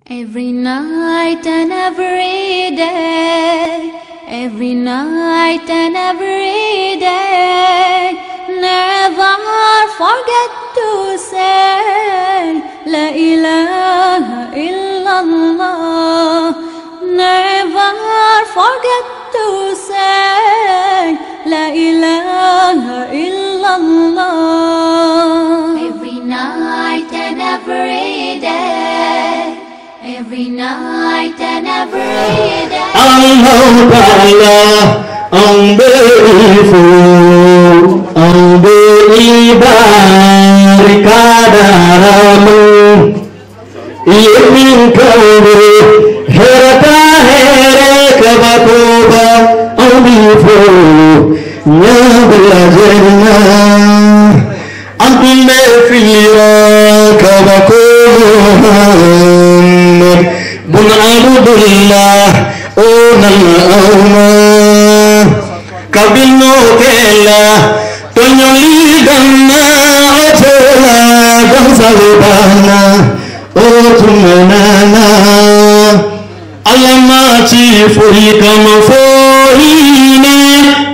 Every night and every day, every night and every day, never forget to say La ilaha illallah. Never forget to say La ilaha illallah. Every night and every day, every night and every day. Allah Ta'ala, I'm grateful, I'm very barikadaramu. Yemin kaure herata here kabakuba, I'm grateful, nabla janna. Antum fira kabakuba. Bun Abdullah onal auma kabino kela tonyoli ganna otola gansalibana otunana alama chifuri kama fohine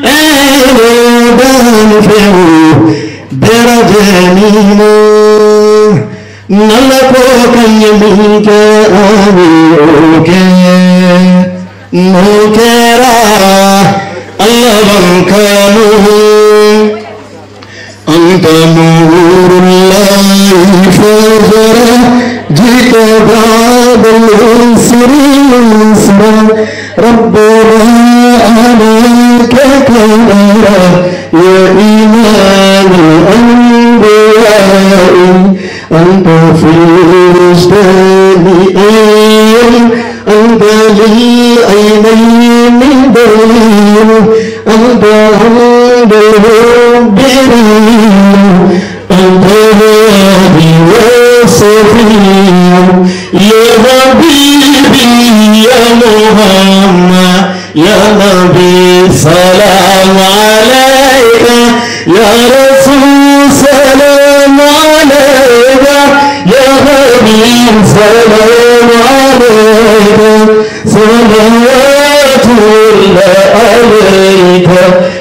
ero dan feu berajanino nalako kanyaminka amuke nukera allahankanu anta nurullahi fazara jita babul sirisma rabbana alayka kadara ya imam al-anbiya'i أنت في الرشدين أنت للعينين دليل أنت عند الربين أنت هادي وصفي يا حبيبي يا محمد يا نبي سلام عليك يا رسول سلام عليك يا حبيب سلام عليك صلوات الله عليك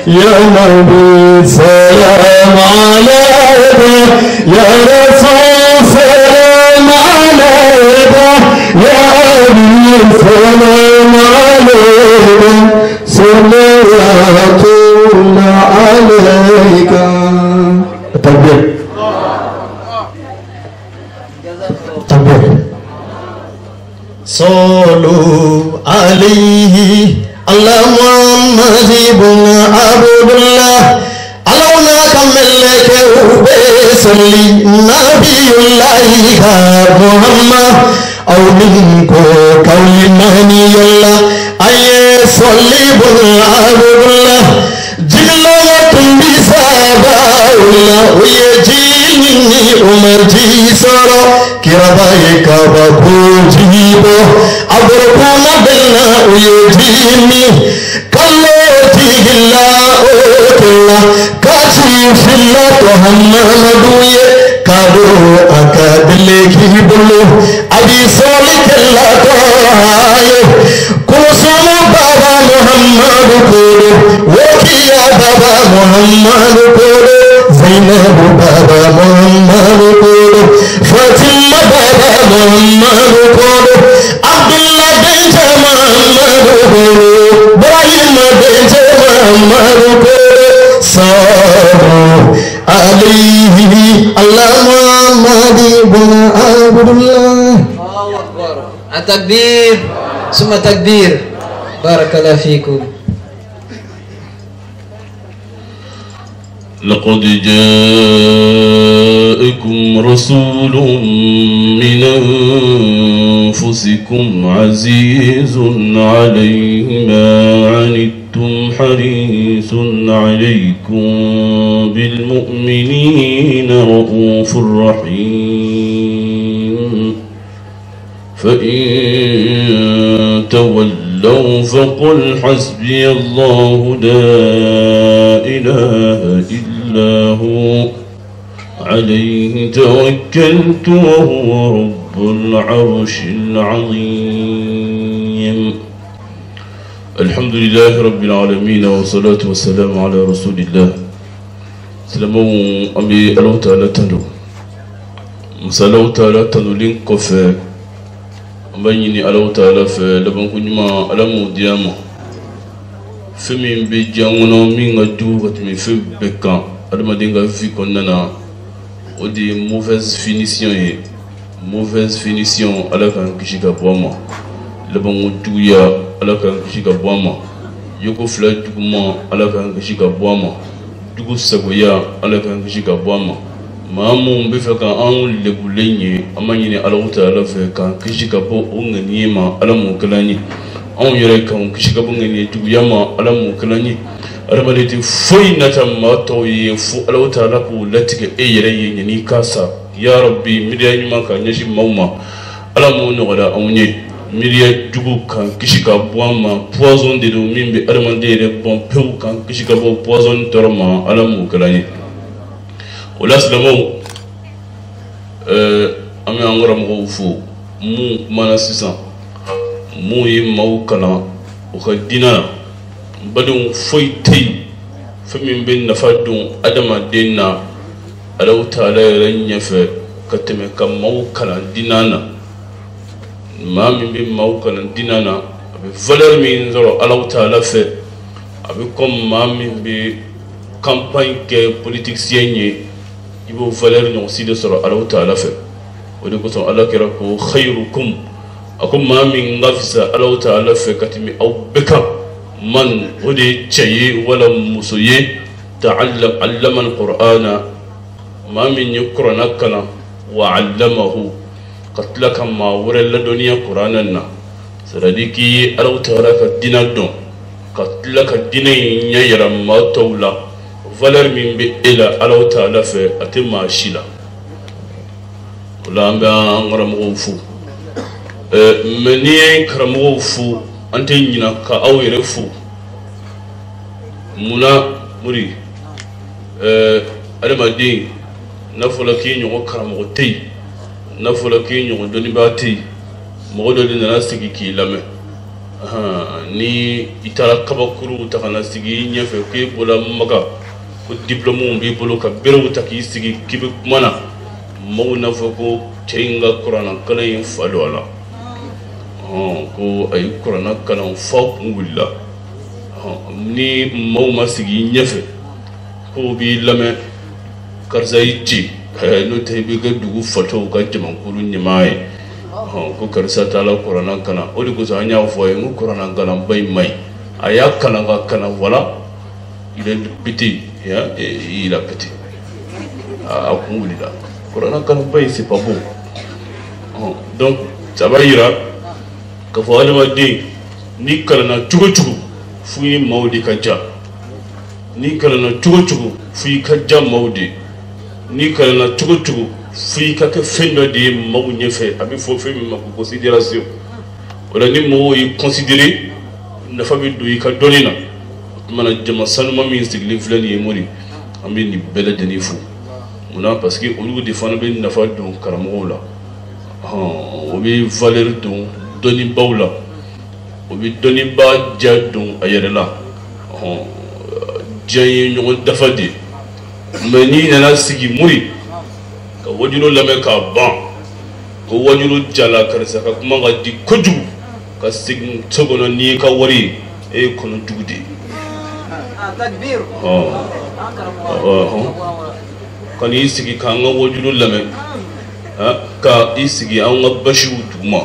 يا نبي سلام عليك يا رسول سلام عليك يا حبيب سلام عليك صلوات الله عليك. التكبير صلوا عليه الله محمد بن عبد الله علونا كملك وبسلي نبي الله محمد أو منكو قول من يلا أي صلي بن عبد الله جلوة بسابا الله ويجيني أمجي سرى كربايك بابوجيبو أبركونا بلنا ويجيني كالوتي الله أوكلا كاشف الله تهمدوي كادو أكادلكي بلو أبي صالك الله تهايو كوسوم بابا محمد كورو وكيا بابا محمد كورو زينب بابا محمد كورو فاطمة بابا محمد كورو عبد الله بنت محمد كورو إبراهيم بنت محمد كورو صلوا عليه الله محمد بن عبد الله. التكبير ثم تكبير. بارك الله فيكم. لقد جاءكم رسول من أنفسكم عزيز عليه ما عنتم حريص عليكم بالمؤمنين رؤوف رحيم فإن تولوا فقل حسبي الله لا إله إلا هو عليه توكلت وهو رب العرش العظيم. الحمد لله رب العالمين والصلاة والسلام على رسول الله. سلامو أمي الله تعالى تنو مسألة تعالى تنو لين كفى أمبيني الله تعالى في لبن كنما ألم دياما فمن بيجاونا من الجوة من في بكا ألمدينغا في كوننا ودي mauvaise finition ala kan kisi ka bɔ ma labanko juguya ala kan kisi ka bɔ ma yoko fila juguma ala kan kisi ka bɔ ma jugu sagoya ala kan kisi ka bɔ ma maa mun bɛ fɛ ka anw lebulen ye an ma ɲini Alahu Taala fɛ k'an kisi ka bɔ o ŋaniye ma ala m'o kɛla n ye anw yɛrɛ k'an kisi ka bɔ ŋaniye juguya ma ala m'o kɛla n ye adamaden tɛ foyi nata maa tɔw ye fo Alahu Taala k'o latigɛ e yɛrɛ ye ɲani k'a sa. Ya Rabbi midiya ɲuman ka ɲɛsin maaw ma ala m'o nɔgɔya anw ye midiya jugu kan kisi ka bɔ an ma poison de don min bɛ adamaden yɛrɛ bɔn pewu kan kisi ka bɔ poison tɔɔrɔ ma ala m'o kɛla n ye o la silamɛw an bɛ an karamɔgɔw fo mun kumana sisan mun ye maaw kalan u ka diinɛ na badenw foyi tɛ yen fɛn min bɛ nafa don adamaden na Alahu Taala yɛrɛ ɲɛfɛ ka tɛmɛ ka maaw kalan diinɛ na maa min bɛ maaw kalan diinɛ na a bɛ valeur min sɔrɔ Alahu Taala fɛ a bɛ comme maa min bɛ campagne kɛ politicien ye i b'o valeur ɲɔgɔnsi de sɔrɔ Alahu Taala fɛ o de kosɔn Ala kɛra ko khayrukum a ko maa min ka fisa Alahu Taala fɛ ka tɛmɛ aw bɛɛ kan man o de ye cɛ ye wala muso ye allama al-Qur'ana maa min ye kuranna kalan wa allamahu ka tila ka maa wɛrɛ ladɔnniya kuranna na c'est à dire k'i ye Alahu Taala ka diinɛ dɔn ka tila ka diinɛ in ɲɛ yira maa tɔw la valeur min bɛ e la Alahu Taala fɛ a tɛ maa si la o la an bɛ an karamɔgɔw fo mais n'i ye karamɔgɔw fo an tɛ ɲinɛ ka aw yɛrɛ fo munna muri adamaden n'a fɔla k'i ɲɔgɔn karamɔgɔ tɛ yen n'a fɔla k'i ɲɔgɔn dɔnnibaa tɛ yen mɔgɔ dɔ de nana sigi k'i lamɛn ni i taara kabakuru ta ka na sigi i ɲɛfɛ k'e bɔra maga ko diplôme b'i bolo ka berew ta k'i sigi k'i bɛ kuma na mɔgɔw n'a fɔ ko cɛ in ka kuranna kalan in fa don a la ko a ye kuranna kalan f'a kun wulila ni mɔgɔw ma sigi i ɲɛfɛ k'o b'i lamɛn karisa i ci n'o tɛ i bɛ kɛ dugu fatɔw ka jamakulu ɲɛmaa ye ko karisa taala kuranna kalan o de kosɔn an y'a fɔ a ye n ko kuranna kalanba in ma ɲi a y'a kalan ka kalan wala il est pété il a pété a kun wulila kuranna kalanba in c'est pas bon donc ça va yira k'a fɔ adamaden n'i kalanna cogo cogo fo i maaw de ka ja n'i kalanna cogo cogo fo i ka ja maaw de n'i kalanna cogo cogo fo i ka kɛ fɛn dɔ de ye maaw ɲɛfɛ a bɛ fɔ fɛn min ma ko considération o la ni mɔgɔw y'i considéré nafa bɛ don i ka dɔnni na o tumana jama sanuma min sigilen filɛ nin ye mori an bɛ nin bɛɛ lajɛlen fo munna parce que olu de fana bɛ nafa don karamɔgɔw la o bɛ valeur don dɔnnibaw la o bɛ dɔnnibaa ja don a yɛrɛ la diɲɛ ye ɲɔgɔn dafa de mais n'i nana sigi mori ka wajulu lamɛn k'a ban ko wajulu jala karisa ka kuma ka di kojugu ka segin so kɔnɔ n'i ye ka wari ye e ye kɔnɔjugu de ye ka n'i sigi k'an ka wajulu lamɛn ka i sigi an ka basiw duguma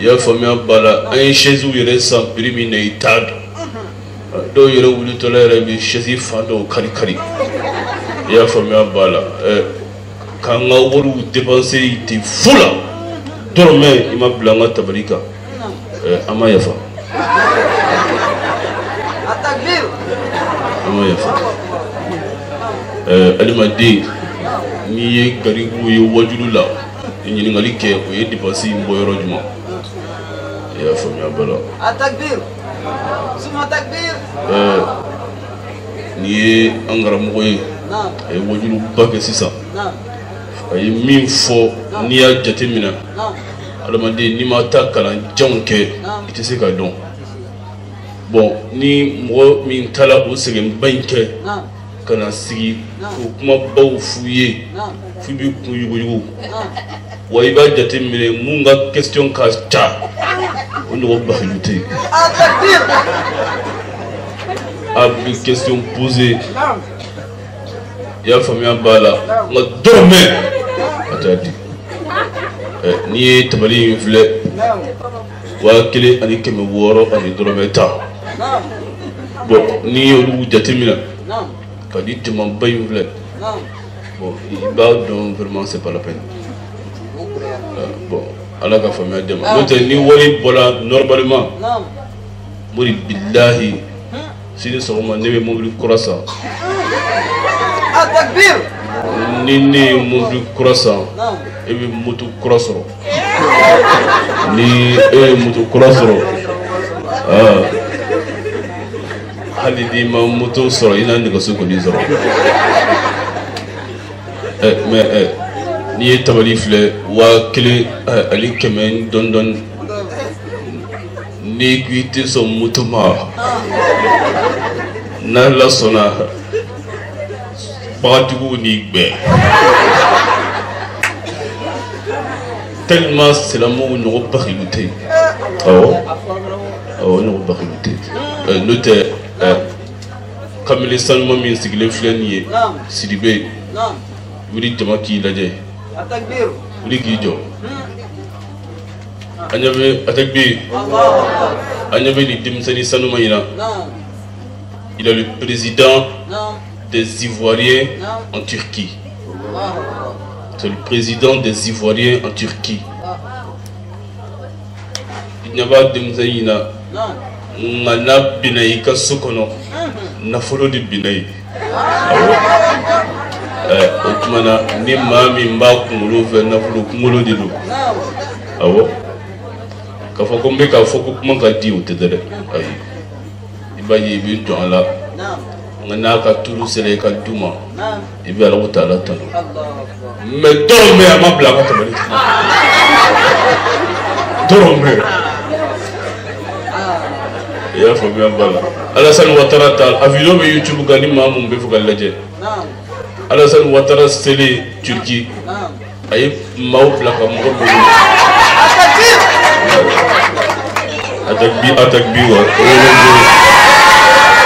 i y'a faamuya b'a la an ye chaise yɛrɛ san prix min na i t'a dɔn dɔw yɛrɛ wulitɔla yɛrɛ bɛ chaise fan dɔw kari kari i y'a faamuya b'a la k'an ka wariw dépenser ten fu la dɔrɔmɛ i ma bila an ka tabali kan an ma yafa an ma yafa adamaden n'i ye garibu ye wajulu la ɲininkali kɛ o ye dépense in bɔ yɔrɔ jumɛn i y'a faamuya b'a la n'i ye an karamɔgɔ ye a ye wajuluba kɛ sisan ay min fo ni ya jatemina alamande ni ma ta kalan janke ite se ka don bon ni mo min tala o segen banke kana sigi ko kuma baw fuye fubi ku yugo wa iba jatemine munga question ka cha on do ba hilute ab question posée ya famille bala ma dorme atati ni tabali fle wa kile ani keme woro ani dorme ta bon ni olu jatemina kadi tuma bay fle bon iba donc vraiment c'est pas la peine bon ala ka famille dema note ni wori bola normalement mori billahi sini sogoma nebe mobili kurasa Takbir ni mobili kurasa ebe moto kurasoro ni moto kurasoro hali di ma moto soro ina ndiga suko di soro mais ni tabali fle wa kele ali kemen don ni guite so moto ma na la sona bagatugu ni gbe tellement c'est l'amour nous reparité oh nous reparité note comme les salmons min sigle flenier sidibé wuri jama ki laje Takbir wuri ki jo anyabe atakbi anyabe ni dimsani sanuma ina il est le président des Ivoiriens en Turquie. C'est le président des Ivoiriens en Turquie. Il n'y a pas de mzaïna. Mana binaï ka sokono. Na folo de binaï. Otumana ni mami mba kumulo ve na folo kumulo de lo. Awo. Ka foko mbe ka foko kuma ka di otedere. Ayi. Iba yebi don la. Ngana ka tulu sele ka duma ibi ala ko taala tano mais dorme ama bla ka tabali dorme ya fo mi ambala Alassane Ouattara tal avion be YouTube gani mamu be fugal laje Alassane Ouattara sele Turquie ay maw bla ka mo be attaque bi wa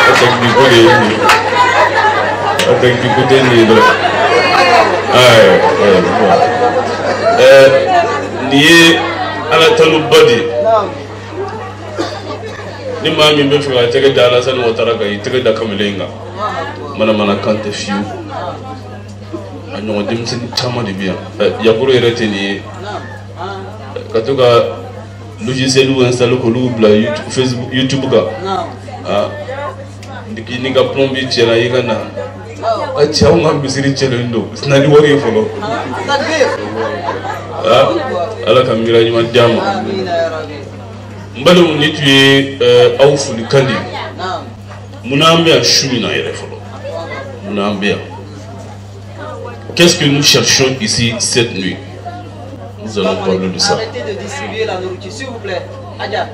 attaque du côté attaque du côté libre ni ala tanu body ni mami be fuga tege da Alassane Ouattara ga tege da kamalenga mana kante fiu anyo dim sin chama de bien yakuru erete ni katuka logiciel ou installer ko lu bla YouTube Facebook YouTube ga ni ga plombi tshela yigana acha unga bisiri tshelo sinali wori folo ala kamira ni madama Amina ya Rabbi mbalo ni tuye awfuli kandi munambia shumina yere folo munambia qu'est-ce que nous cherchons ici cette nuit nous allons parler de ça. Arrêtez de distribuer la nourriture s'il vous plaît. Adja,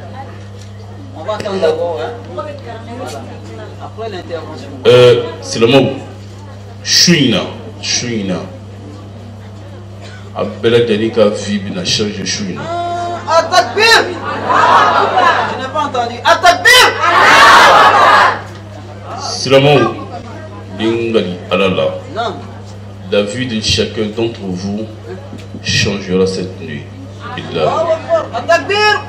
on va attendre d'abord hein. Après l'intervention. C'est le mot Chouina. Abela Danika Vib na charge Chouina. Takbir! Je n'ai pas entendu. Takbir! C'est le mot Lingali Alala. Non. La vie de chacun d'entre vous changera cette nuit. Takbir!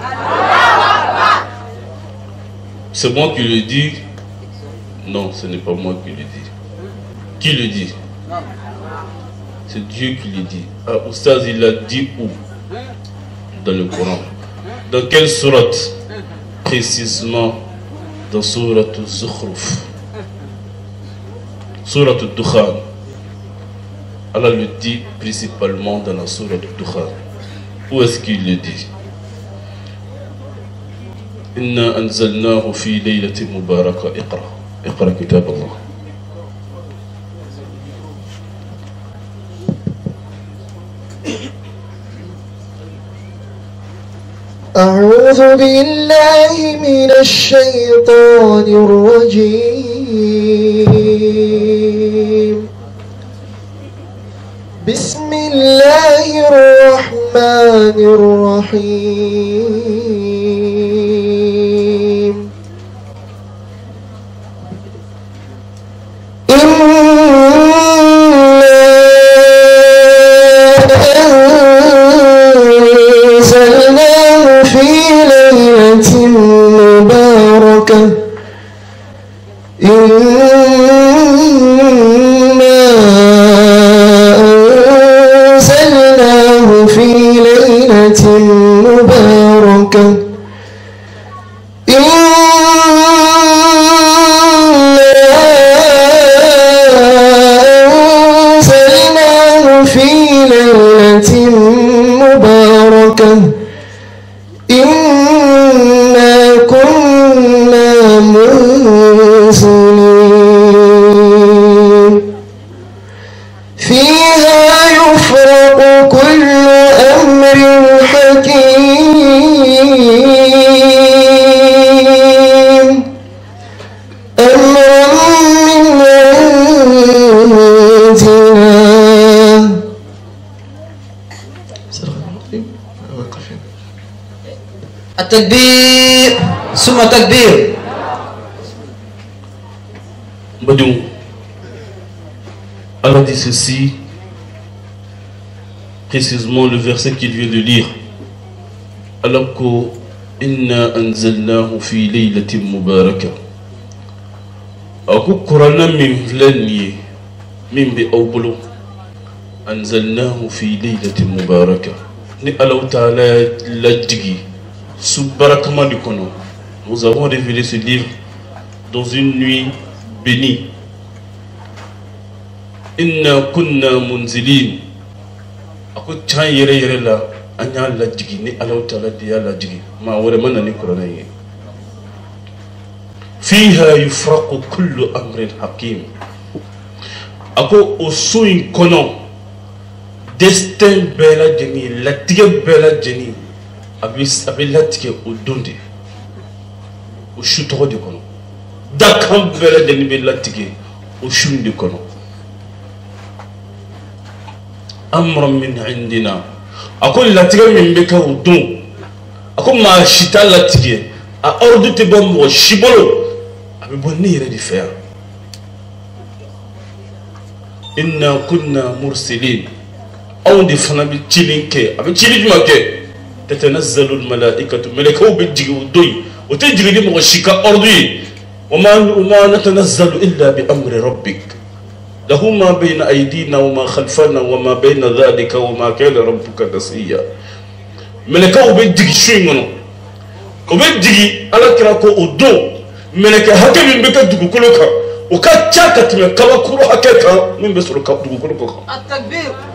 C'est moi qui le dis. Non, ce n'est pas moi qui le dis. Qui le dit? C'est Dieu qui le dit. Oustaz, il l'a dit où? Dans le Coran. Dans quelle sourate? Précisément dans sourate Zukhruf. Sourate Dukhan. Allah le dit principalement dans la sourate Dukhan. Où est-ce qu'il le dit? Inna anzalnahu fi laylatin mubaraka. Iqra kitab Allah. أعوذ بالله من الشيطان الرجيم. بسم الله الرحمن الرحيم. أنزلناه في ليلة مباركة. أنزلناه في ليلة مباركة. إنا كنا منزلين. فيها يفرق كل أمر حكيم أمرا من عندنا. التكبير ثم التكبير. Badou, Allah dit ceci, précisément le verset qu'il vient de lire. Allah ko inna anzalnahu fi laylatin mubarakah. Aku Qur'ana min flani min bi awbulu anzalnahu fi laylatin mubarakah. Ni Allah Ta'ala la digi subbarakama du kono. Nous avons révélé ce livre dans une nuit bénie. Inna kunna munzilin. Ako chan yere yere la anya la digi ni Allah Ta'ala dia la digi ma wore mana ni Qur'ana yi. Fiha yufraqu kullu amrin hakim. Ako osuin kono destin bela jeni la tige bela jeni abi la tige o donde o shutoro de kono dakam bela jeni be la tige o shundi kono amran min indina. Ako la tige min be ka o don ako ma shita la tige a ordu te bom mo shibolo abi bonni yere di fer. Inna kunna mursilin. أو دي فنا بتشيلين كي أبي تشيلين ما كي تتنزل الملائكة ملكه بتجي ودوي وتجري لي مغشيكا أرضي وما نتنزل إلا بأمر ربك له ما بين أيدينا وما خلفنا وما بين ذلك وما كان ربك نسيا. ملكه بتجي شيء منه وبتجي على كراكو ودو ملكه هكذا من بكتجو كلك وكاتشاكت من كلا كرو هكذا من بسرو كتجو كلك. التكبير.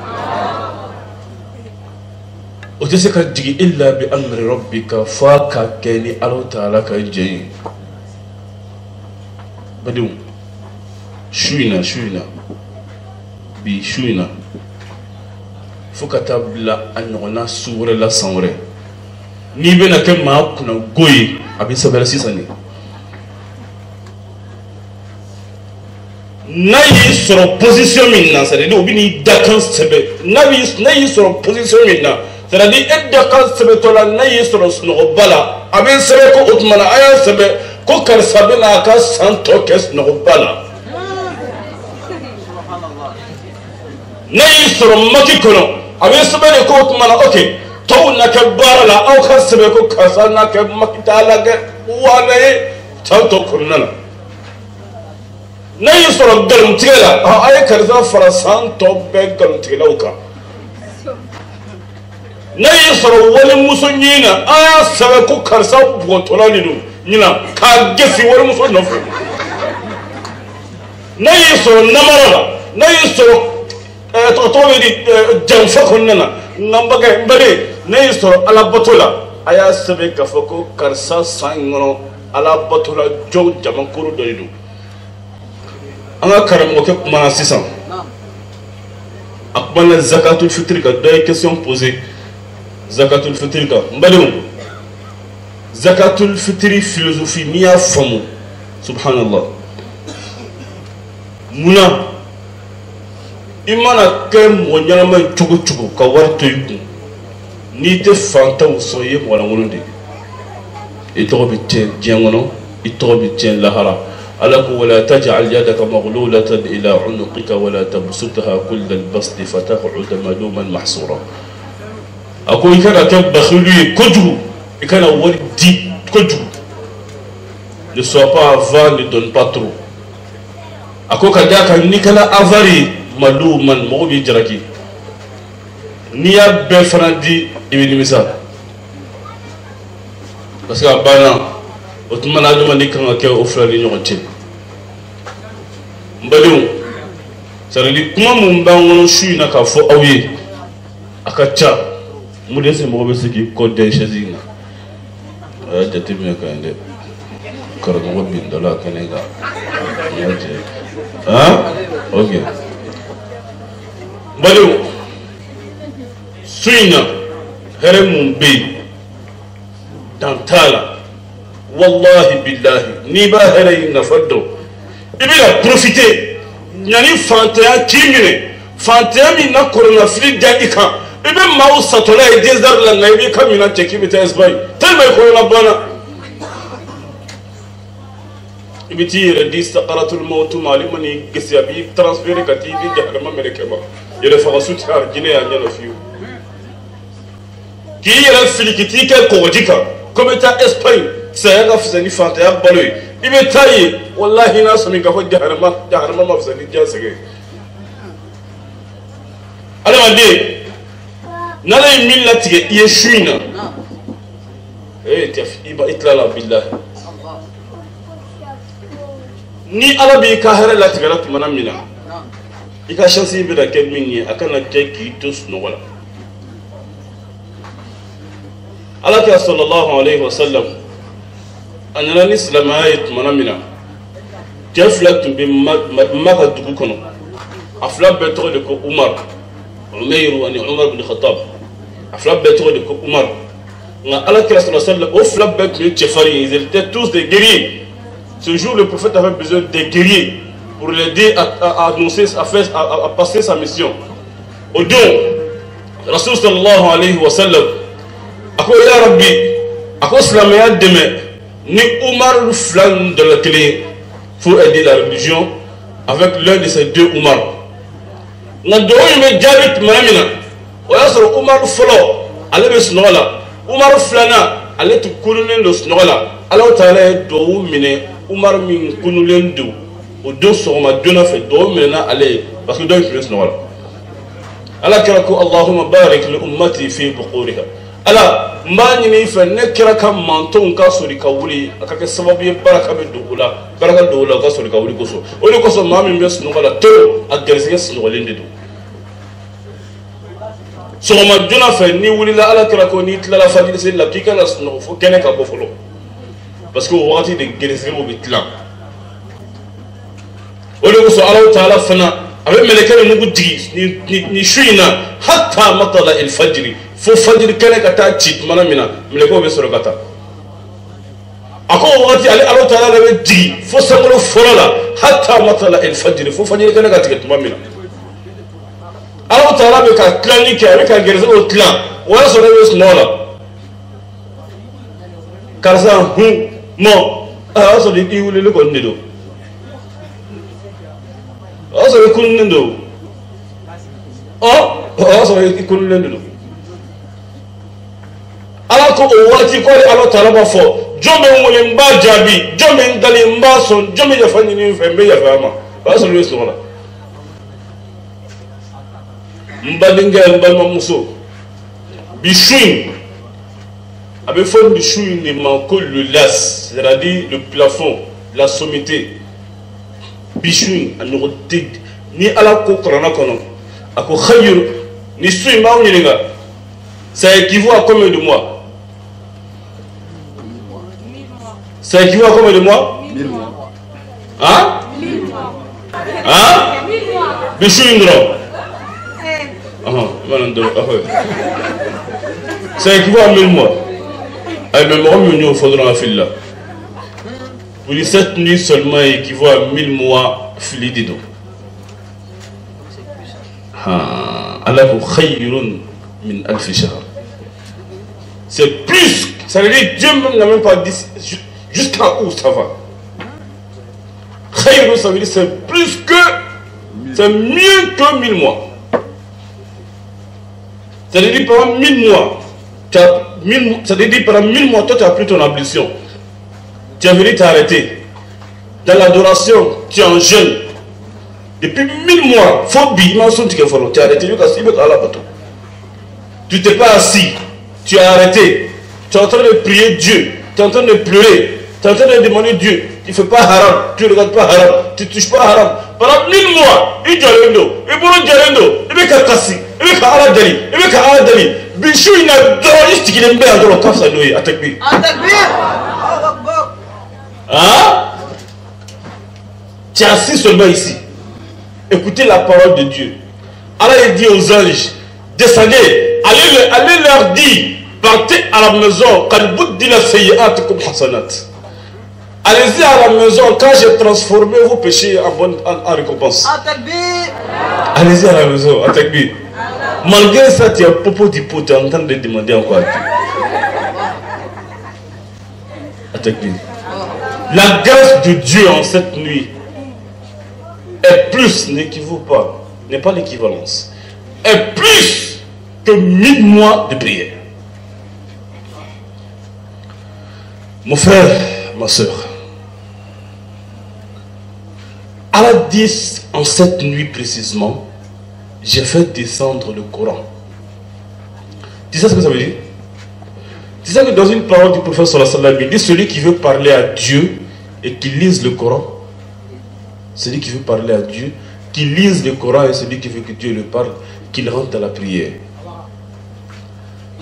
وتسكت تجي إلا بأمر ربك فاكا كيني الله تعالى كيجي. بدو شوينا بشوينا فكتب لا أننا سورة لا سورة نيبنا كم كنا غوي أبي سبلا سيساني nayi soro position minna c'est-à-dire obini dakan sebe nayi soro position minna c'est-à-dire dakan sebe tola nayi soro sno bala aben sebe ko utmana aya sebe ko kar sabina ka santo kes no bala nayi soro maki kono aben sebe ko utmana okay to na ka barala au ka sebe ko kasana ka makitala ga wala santo kunna nayi soro galum tigela ay karza farasan to be galum tigela uka nayi soro wani musonyina aya sabe ko karsa botolani do nyina ka gesi wani muson no nayi soro namara nayi soro to be di jamfa konnana nambaga mbare nayi soro ala botola aya sabe ka foko karsa sangono ala botola jo jamankuru do do. Anga karamo ke kuma sisan akbana zakatul fitr ka deux questions posées zakatul fitr ka mbadum zakatul fitri philosophie n'i y'a faamu subhanallah munna i mana kɛ mɔgɔ ɲɛnama ye cogo cogo ka wari to i kun n'i tɛ fantanw sɔn i ye mɔgɔ lankolon de ye i tɔgɔ bɛ tiɲɛ diɲɛ kɔnɔ i tɔgɔ bɛ tiɲɛ lahara ala ko wala taj'al yadaka maghlulatan ila unuqika wala tabsutha kullal basti fataq'uda maluman mahsura a ko i kana kɛ bakhilu ye kojugu i kana wari di kojugu ne sois pas avare, ne donne pas trop a ko ka da kan ni kana avare maluman mɔgɔ b'i jalaki n'i y'a bɛɛ fana di i bɛ nimisa parce que a banna o tuma na ɲuman de kan ka kɛ o fila ni ɲɔgɔn cɛ n badenw c'est à dire kuma mun b'an kɔnɔ su in na k'a fɔ aw ye a ka ca mun de se mɔgɔ bɛ se k'i kɔ da chaise in na a y'a jateminɛ ka ɲi dɛ karamɔgɔ bin dɔ la kɛnɛ kan n y'a jɛ ok n badenw su in na hɛrɛ mun bɛ yen dan t'a la wallahi billahi n'i b'a hɛrɛ in nafa dɔn i bɛna profiter yanni fantanya k'i minɛ fantanya min na kɔrɔnafili da i kan i bɛ maaw satɔla ye désert la nka i b'i ka minan cɛ k'i bɛ taa Espagne tellement i kɔnɔna banna i bɛ t'i yɛrɛ di sakaratul mawtu ma ale man'i gese a b'i transférer ka t'i di jahanama mɛlɛkɛ ma yɛrɛ fagasu tɛ arijinɛ y'a ɲɛna fiyewu k'i yɛrɛ fili ka t'i kɛ kɔgɔji kan ko bɛ taa Espagne saya ka fisa ni fantanya balo ye i bɛ taa yen wallahi n'a sɔnna ka fɔ jahanama ma fisa ni diɲɛ sɛgɛn adamaden n'ala ye min latigɛ i ye su in na i tilala billahi ni ala b'i ka hɛrɛ latigɛla tumana min na i ka chance bɛna kɛ min ye a kana kɛ k'i to sunɔgɔ la ala kɛ sallallahu alayhi wa sallam a nana ni silamɛya ye tumana min na cɛ fila tun bɛ Maka dugu kɔnɔ a fila bɛɛ tɔgɔ de ko Umar Umairu ani Umar bin Khattab a fila bɛɛ tɔgɔ de ko Umar nka ala kɛ sallallahu alayhi wa sallam o fila bɛɛ tun ye cɛfarin ye ils étaient tous des guerriers. Ce jour le prophète avait besoin des guerriers pour l'aider à annoncer, à passer sa mission. Au don, Rasul sallallahu alayhi wa sallam a ko ya Rabbi a ko silamɛya dɛmɛ ni Umar flan de la télé pour aider la religion avec l'un de ces deux Umar. Nka dɔw in bɛ jaabi tumana min na o y'a sɔrɔ Umar fɔlɔ ale bɛ sunɔgɔ la Umar filanan ale tun kununen don sunɔgɔ la Alahu Taala ye duwawu minɛ Umar min kunulen don o don sɔgɔma joona fɛ duwawu minɛna ale ye parce que dɔ in tun bɛ sunɔgɔ la ala kɛra ko Allahumma barik li ummati fi buquriha ala n b'a ɲini i fɛ ne kɛra ka mantonw ka sɔrɔ ka wuli a ka kɛ sababu ye baraka bɛ don o la baraka don o la o ka sɔrɔ ka wuli kosɔn o de kosɔn maa min bɛ sunɔgɔ la tewu a gɛrɛsɛgɛ sunɔgɔlen de don sɔgɔma joona fɛ n'i wulila ala kɛra ko n'i tilala fajiri seli la k'i kana sunɔgɔ fo kɛnɛ ka bɔ fɔlɔ parce que o wagati de gɛrɛsɛgɛw bɛ tilan o de kosɔn Alahu Taala fana a bɛ mɛlɛkɛ de mugu jigi nin su in na hatta matala el fajiri fo fajiri kɛnɛ ka taa ci tumana min na mɛlɛkɛw bɛ sɔrɔ ka taa a ko o wagati ale Alahu Taala de bɛ jigi fo sankolo fɔlɔ la hatta matala el fajiri fo fajiri kɛnɛ ka tigɛ tuma min na Alahu Taala bɛ ka tilali kɛ a bɛ ka gɛrɛsɛgɛw tilan o y'a sɔrɔ e bɛ sunɔgɔ la karisa mɔ a y'a sɔrɔ i wulili kɔni de don o y'a sɔrɔ i kununen don o y'a sɔrɔ i kununen don ala ko o waati ko Alahu Taala b'a fɔ jɔn bɛ n wele n b'a jaabi jɔn bɛ n dali n b'a sɔn jɔn bɛ yafa ɲini n fɛ n bɛ yafa a ma o y'a sɔrɔ i bɛ sunɔgɔ la n badenkɛ n balimamuso bi su in a bɛ fɔ nin su in de ma ko le las c'est-à-dire le plafond la sommité bi su in a ɲɔgɔn tɛ ni ala ko kuranna kɔnɔ a ko khayr ni su in b'aw ɲininka ça équivaut à combien de mois? Ça équivaut à combien de mois? 1000 mois. Hein? 1000 mois. Hein? 1000 mois. bi su in dɔrɔn ça équivaut à 1000 mois. Le Mohamed faudra la file là. Pour les 7 nuits seulement équivaut à 1000 mois filés de dos. Allah khayrun min alf shahr. C'est plus, ça veut dire Dieu même n'a même pas dit jusqu'à où ça va. Khayrun, ça veut dire c'est plus que, c'est mieux que 1000 mois. Ça veut dire pendant 1000 mois, ça veut dire pendant 1000 mois, toi tu as pris ton ablution. Tu es venu t'arrêter. Dans l'adoration, tu es en jeûne. Depuis 1000 mois, faut bien, tu es arrêté. Tu t'es pas assis. Tu es arrêté. Tu es en train de prier Dieu. Tu es en train de pleurer. Tu es en train de demander Dieu. Tu ne fais pas haram. Tu ne regardes pas haram. Tu ne touches pas haram. Pendant 1000 mois, il dit Dialendo. Il dit Dialendo. Il dit Kakasi. Il dit Kaala Dali. Il dit Kaala Dali. Bichou, il a drôliste qui aime bien dans le kafsa noué. Attaque-lui. Hein? Tu es assis seulement ici. Écoutez la parole de Dieu. Allah il dit aux anges, descendez, allez leur dire, partez à la maison, allez-y à la maison quand j'ai transformé vos péchés en récompense. Allez-y à la maison, attaque-lui. Malgré ça, tu es popo du pot, tu es en train de demander encore à Dieu. Attaque-lui. La grâce de Dieu en cette nuit est plus, n'équivaut pas, n'est pas l'équivalence, est plus que 1000 mois de prière. Mon frère, ma soeur, Allah dit en cette nuit précisément, j'ai fait descendre le Coran. Tu sais ce que ça veut dire? Tu sais que dans une parole du prophète sallallahu alayhi wa sallam, il dit celui qui veut parler à Dieu et qui lise le Coran, celui qui veut parler à Dieu, qui lise le Coran, et celui qui veut que Dieu le parle, qu'il rentre à la prière.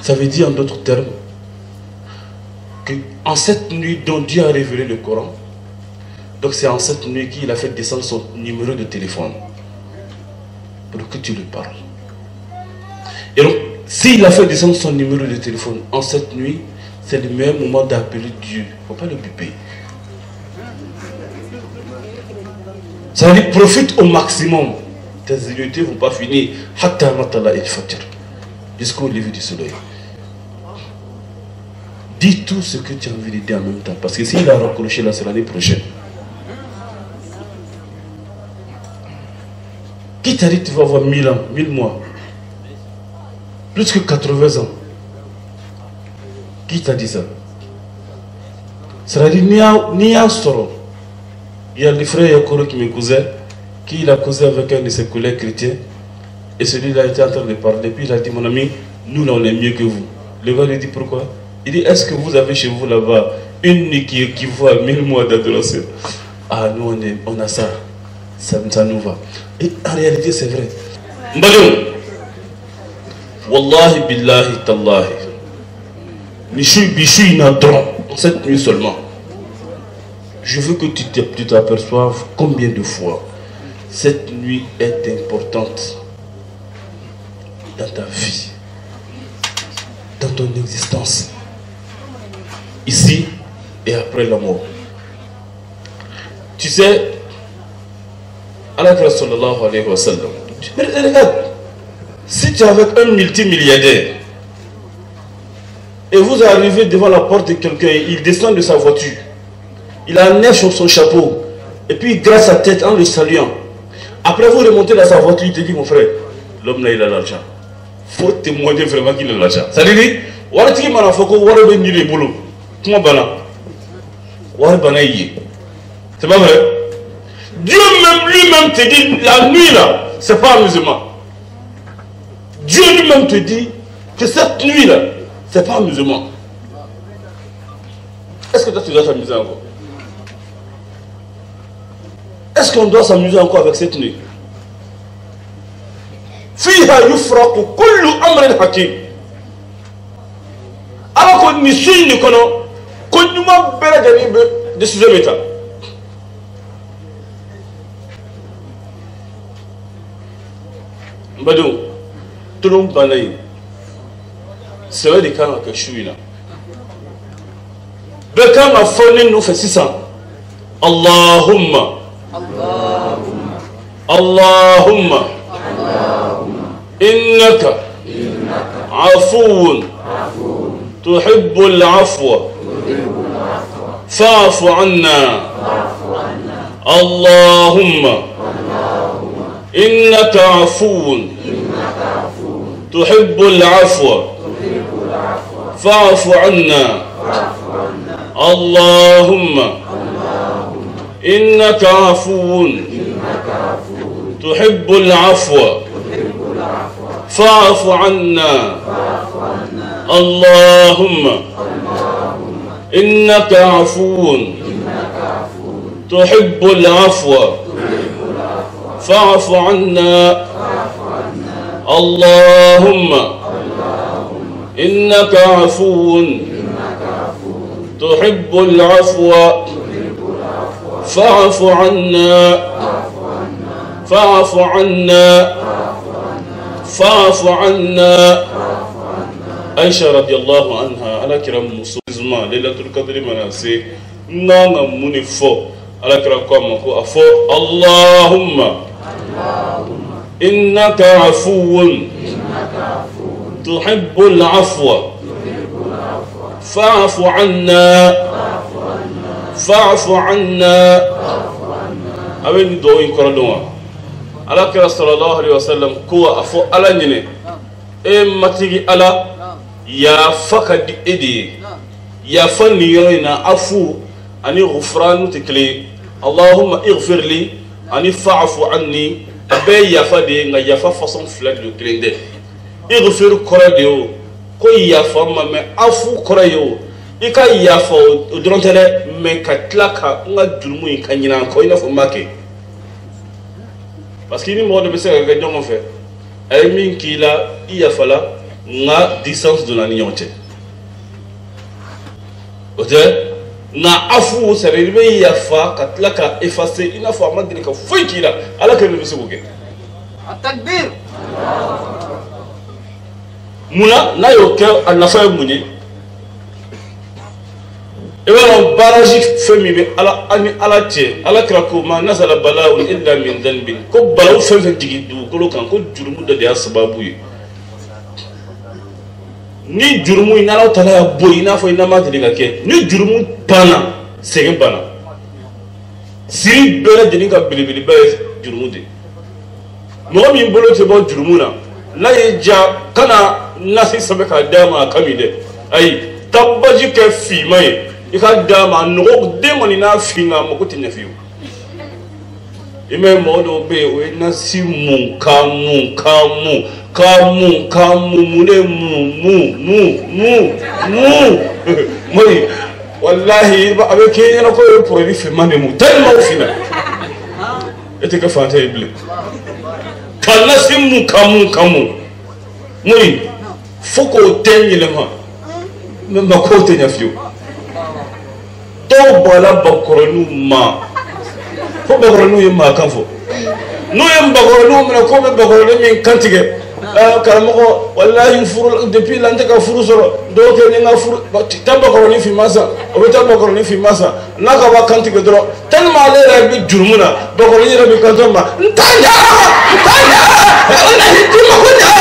Ça veut dire en d'autres termes que en cette nuit dont Dieu a révélé le Coran, donc c'est en cette nuit qu'il a fait descendre son numéro de téléphone pour que tu lui parles. Et donc, s'il a fait descendre son numéro de téléphone en cette nuit, c'est le meilleur moment d'appeler Dieu. Il ne faut pas le biper. Ça veut dire profite au maximum. Tes illusions ne vont pas finir jusqu'au lever du soleil. Dis tout ce que tu as envie de dire en même temps. Parce que s'il a raccroché là, c'est l'année prochaine. Qui t'a dit que tu vas avoir 1000 ans, 1000 mois? Plus que 80 ans. Qui t'a dit ça? Ça veut dire ni un soro. Il y a le frère Yakoro qui me causait, qui il a causé avec un de ses collègues chrétiens. Et celui-là était en train de parler. Puis il a dit, mon ami, nous là on est mieux que vous. Le gars lui dit pourquoi? Il dit, est-ce que vous avez chez vous là-bas une nuit qui équivaut à 1000 mois d'adoration? Ah, nous on a ça. Ça nous va. Et en réalité c'est vrai. Mbadou, Wallahi billahi tallahi, Bichou inadron, cette nuit seulement. Je veux que tu t'aperçoives combien de fois cette nuit est importante dans ta vie, dans ton existence, ici et après la mort. Tu sais, Allah sallallahu alayhi wa sallam, regarde, si tu es avec un multimilliardaire et vous arrivez devant la porte de quelqu'un, il descend de sa voiture, il a un neige sur son chapeau, et puis il gratte sa tête en le saluant. Après vous remontez dans sa voiture, il te dit, mon frère, l'homme là il a l'argent. Il faut témoigner vraiment qu'il a l'argent. Ça veut dire, c'est pas vrai? Dieu même lui-même te dit, la nuit là, c'est pas amusement. Dieu lui-même te dit que cette nuit là, c'est pas amusement. Est-ce que toi tu dois t'amuser encore? Est-ce qu'on doit s'amuser encore avec cette nuit? Fiha yufraqu kullu amrin hakim. Alors qu'on n'y suit ni qu'on nous m'a bel de ce métal. Mbadou, tout le monde balaye. C'est vrai des cas que je suis là. بكم أفنن نفسسا اللهم اللهم إنك عفو تحب العفو فاعف عنا اللهم إنك عفو تحب العفو فاعف عنا اللهم إنك عفو تحب العفو فاعف عنا اللهم إنك عفو تحب العفو فاعف عنا اللهم إنك عفو تحب العفو فاعف عنا فاعف عنا فاعف عنا عائشة رضي الله عنها على كرام مسلمة ليلة القدر مناسي نانا مني فو على كرام كوامكو أفو اللهم إنك عفو تحب العفو فاعف عنا فاعف عنا أبين دوين كردوا على كرام صلى الله عليه وسلم كوا أفو على نيني إما تيجي على يا فكد إدي يا فني يرينا عفو أني غفران تكلي اللهم اغفر لي أني فاعف عني أبي يا فدي يا فصون فلان لكلين ده اغفر كرديو كوي يا فما ما عفو كرديو إكا يا فو درونتلا من كتلاكا نجرمو يكانينا كوينا فماكي parce que ni mo de bese ga jongo fe ay min kila iya fala nga distance de la niñote ote na afu serebe ya fa katlaka effacer ina fa madri ka foi kila ala ke bese goge التكبير muna na yo ke anafa munye ewala baraji femi be ala ani ala che ala krako ma nasala bala'un illa min dhanbin ko bala'u femi digidu ko kan ko jurumu da ya sababu yi ni jurumu ina la tala ya boy ina fo ina ma diga ke ni jurumu bana segen bana siri bela dininga bilibili ba jurumu de mo mi bolo te bo jurumu na la yeja kana nasi sabe ka dama kamide ay tabbaji ke fi mai ika dama no demoni na finga mo kutinya fiu ime modo be we na si mun kamu mune mu moi wallahi ba abe ke na ko produit fi mane mu tellement fina ete ka fanta ible kana si mun kamu moi foko tenyele ma memba ko tenya fiu to bola bakoronu ma ko bakoronu yema kanfo no yem bakoronu mena ko be bakoronu min kantige karamo wallahi furu depuis lante ka furu soro do ke nga furu tabakoronu fi masa o be tabakoronu fi masa naka wa kantige dro tellement le rabbi jurmuna bakoronu rabbi kantoma ntanya ona hitima kunya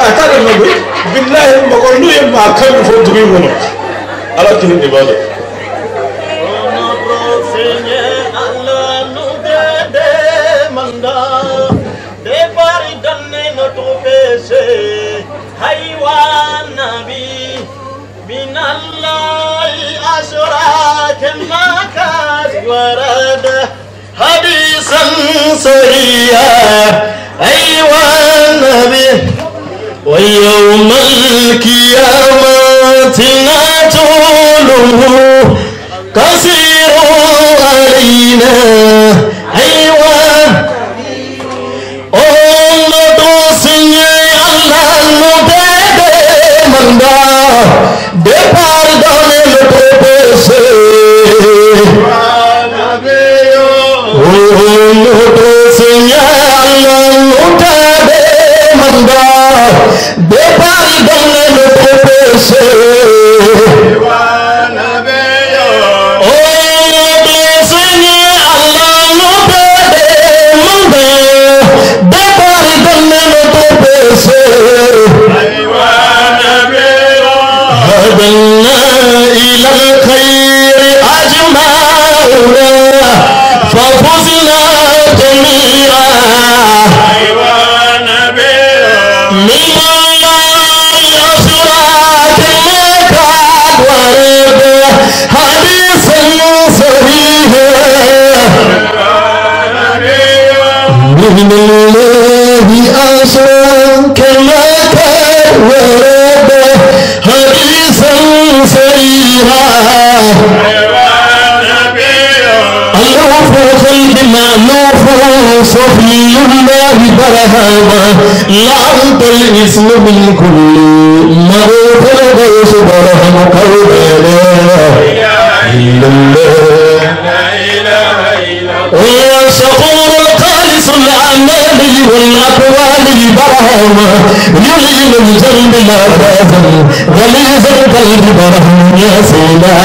atana mabu billahi bakoronu yema kanfo dubiwono ala tin ibada حيوان نبي من الله أشراك ما كان ورد حديثا صحيحا حيوان نبي ويوم القيامة نطوله كثير علينا حيوان de pardonner le péché. Notre Seigneur nous demande de pardonner le péché. من الله أسرى كما كان ورد حديثا صريحا ألوف خلق مألوف صفي الله برهاما لعنت الاسم من كل مروف الغيث برهم قولا لا إلا الله وشكور الخالص الأعمال والأقوال برهما يلين الجنب لا بازا غليظ القلب برهم يا سيدا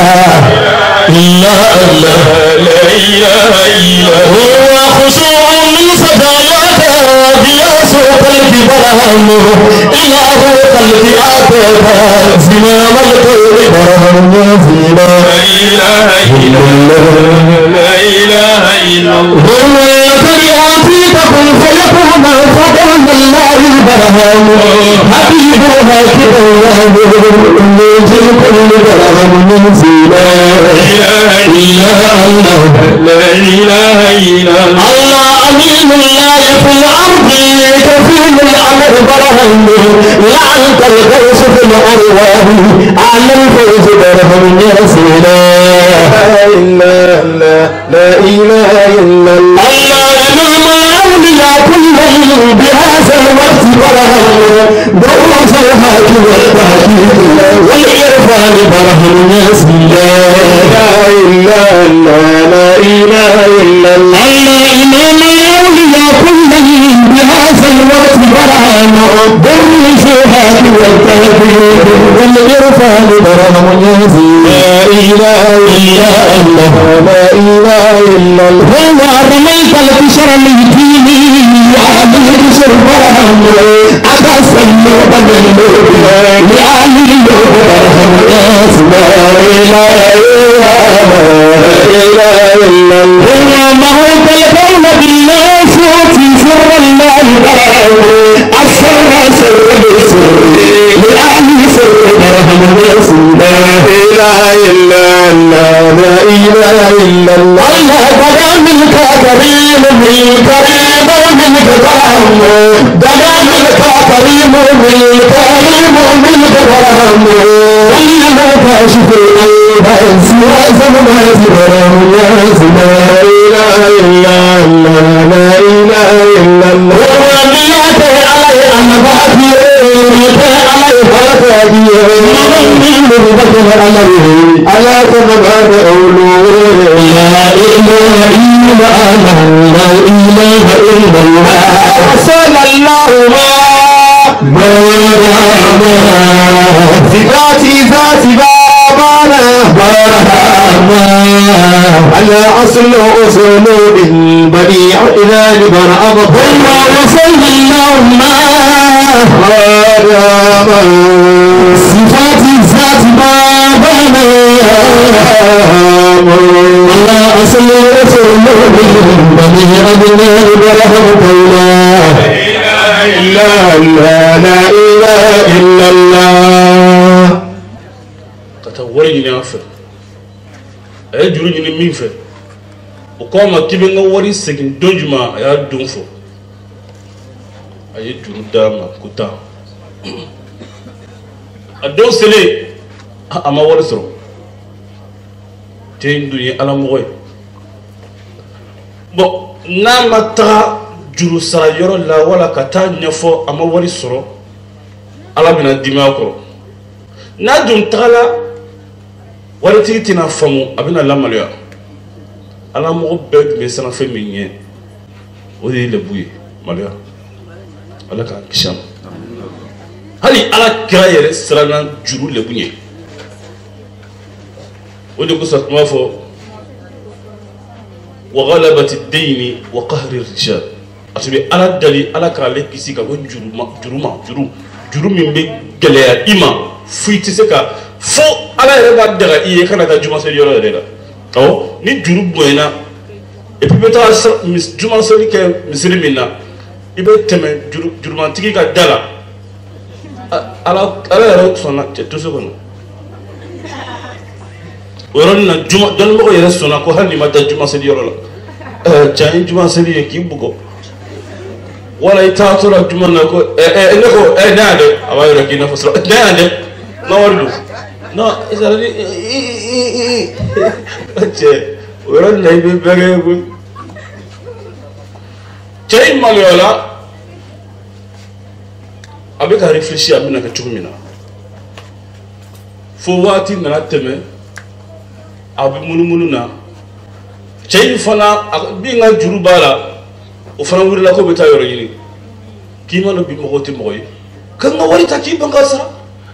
إلا الله لا إله إلا هو خشوع من سجاياك بياس قلب برهم إله قلب آتاك زمام القلب برهم يا سيدا لا إله إلا الله لا إله إلا الله هو يعطيك كن فيكون فضل الله برهم حبيبها كده من كل برهم من سيدا لا إله إلا الله الله أمين الله في الأرض كفيل الأمر برهم لعنت الغوث في الأرواح أعلى الفوز برهم يا سيدا لا إله إلا الله إمام الأولياء كلهم بهذا الوقت برهم دروس الحاكم والتحكيم والإرفان برهم يا سيدا لا إله إلا الله إمام الأولياء كلهم بهذا الوقت برهم دروس الحاكم والتحكيم والإرفان برهم يا سيدا لا إله إلا الله لا إله إلا الله هو رميت البشر ليتيني وعلي البشر برهم أقص النوب من نوب لعلي النوب برهم يا سيدا لا إله إلا الله هو مهوب الكون بالله صوتي سر الله برهم السر سر بسر لعلي سر برهم يا سيدا لا إله إلا الله الله دعا منك كريم من كريم منك برهم دعا منك كريم من كريم منك برهم ولما كاشف الأيبان سوى زمنات برهم يا سيدا لا إله إلا الله ورميت علي أنباتي علي بركاتي من بكر أمره على كمبات أولوه لا إله إلا الله لا إله إلا الله صلى الله ذاتي بابانا على أصل أصول البديع إذا لبر أبطل وصلى اللهم صفاتي ذات بابانا على أصل أصول البديع إذا لبر أبطل لا إله إلا الله تتوري نافع أجري من مينفع وقام كيبن وري سكين دونجما يا دونفو أي جرو داما كوتا أدون سلي أما ورسرو تين دنيا على موي بو ناما تا juru sara yoro la wala kata nyafo ama wari soro ala bina dima ko na dum tala wari titina famu abina lamalya ala mo be me sana fe minye o de le buye malya ala ka kisham hali ala kira yere sarana juru le bunye o de ko satma fo wa ghalabat ad-dayn wa qahr ar-rijal atibe ala dali ala kale kisi ka ko juru min be geleya ima fuiti se ka fo ala yere ba daga iye kana ta juma se yoro yere la to ni juru boyna et puis bɛ taa juma seli kɛ misiri min na i bɛ tɛmɛ jurumantigi ka da la ala yɛrɛ sɔnna cɛ to so kɔnɔ o yɔrɔnin na dɔnnibagaw yɛrɛ sɔnna ko hali n'i ma taa juma seli yɔrɔ la cɛ an ye juma seli ye k'i bugɔ wala i taatɔ la juma na ko ne ko ne y'a dɛ a b'a yɛrɛ k'i n'a fɔ sira ne y'a dɛ n ka wari don non cɛ o yɔrɔnin na i bɛ bɛɛ kɛ koyi cɛ in maloya la a bɛ ka réfléchir a bɛna kɛ cogo min na fo waati nana tɛmɛ a bɛ munumunu na cɛ in fana bin ka juru b'a la o fana wulila ko bɛ taa yɔrɔ ɲini k'i ma dɔn bi mɔgɔw tɛ mɔgɔ ye ka n ka wari ta k'i ban ka sara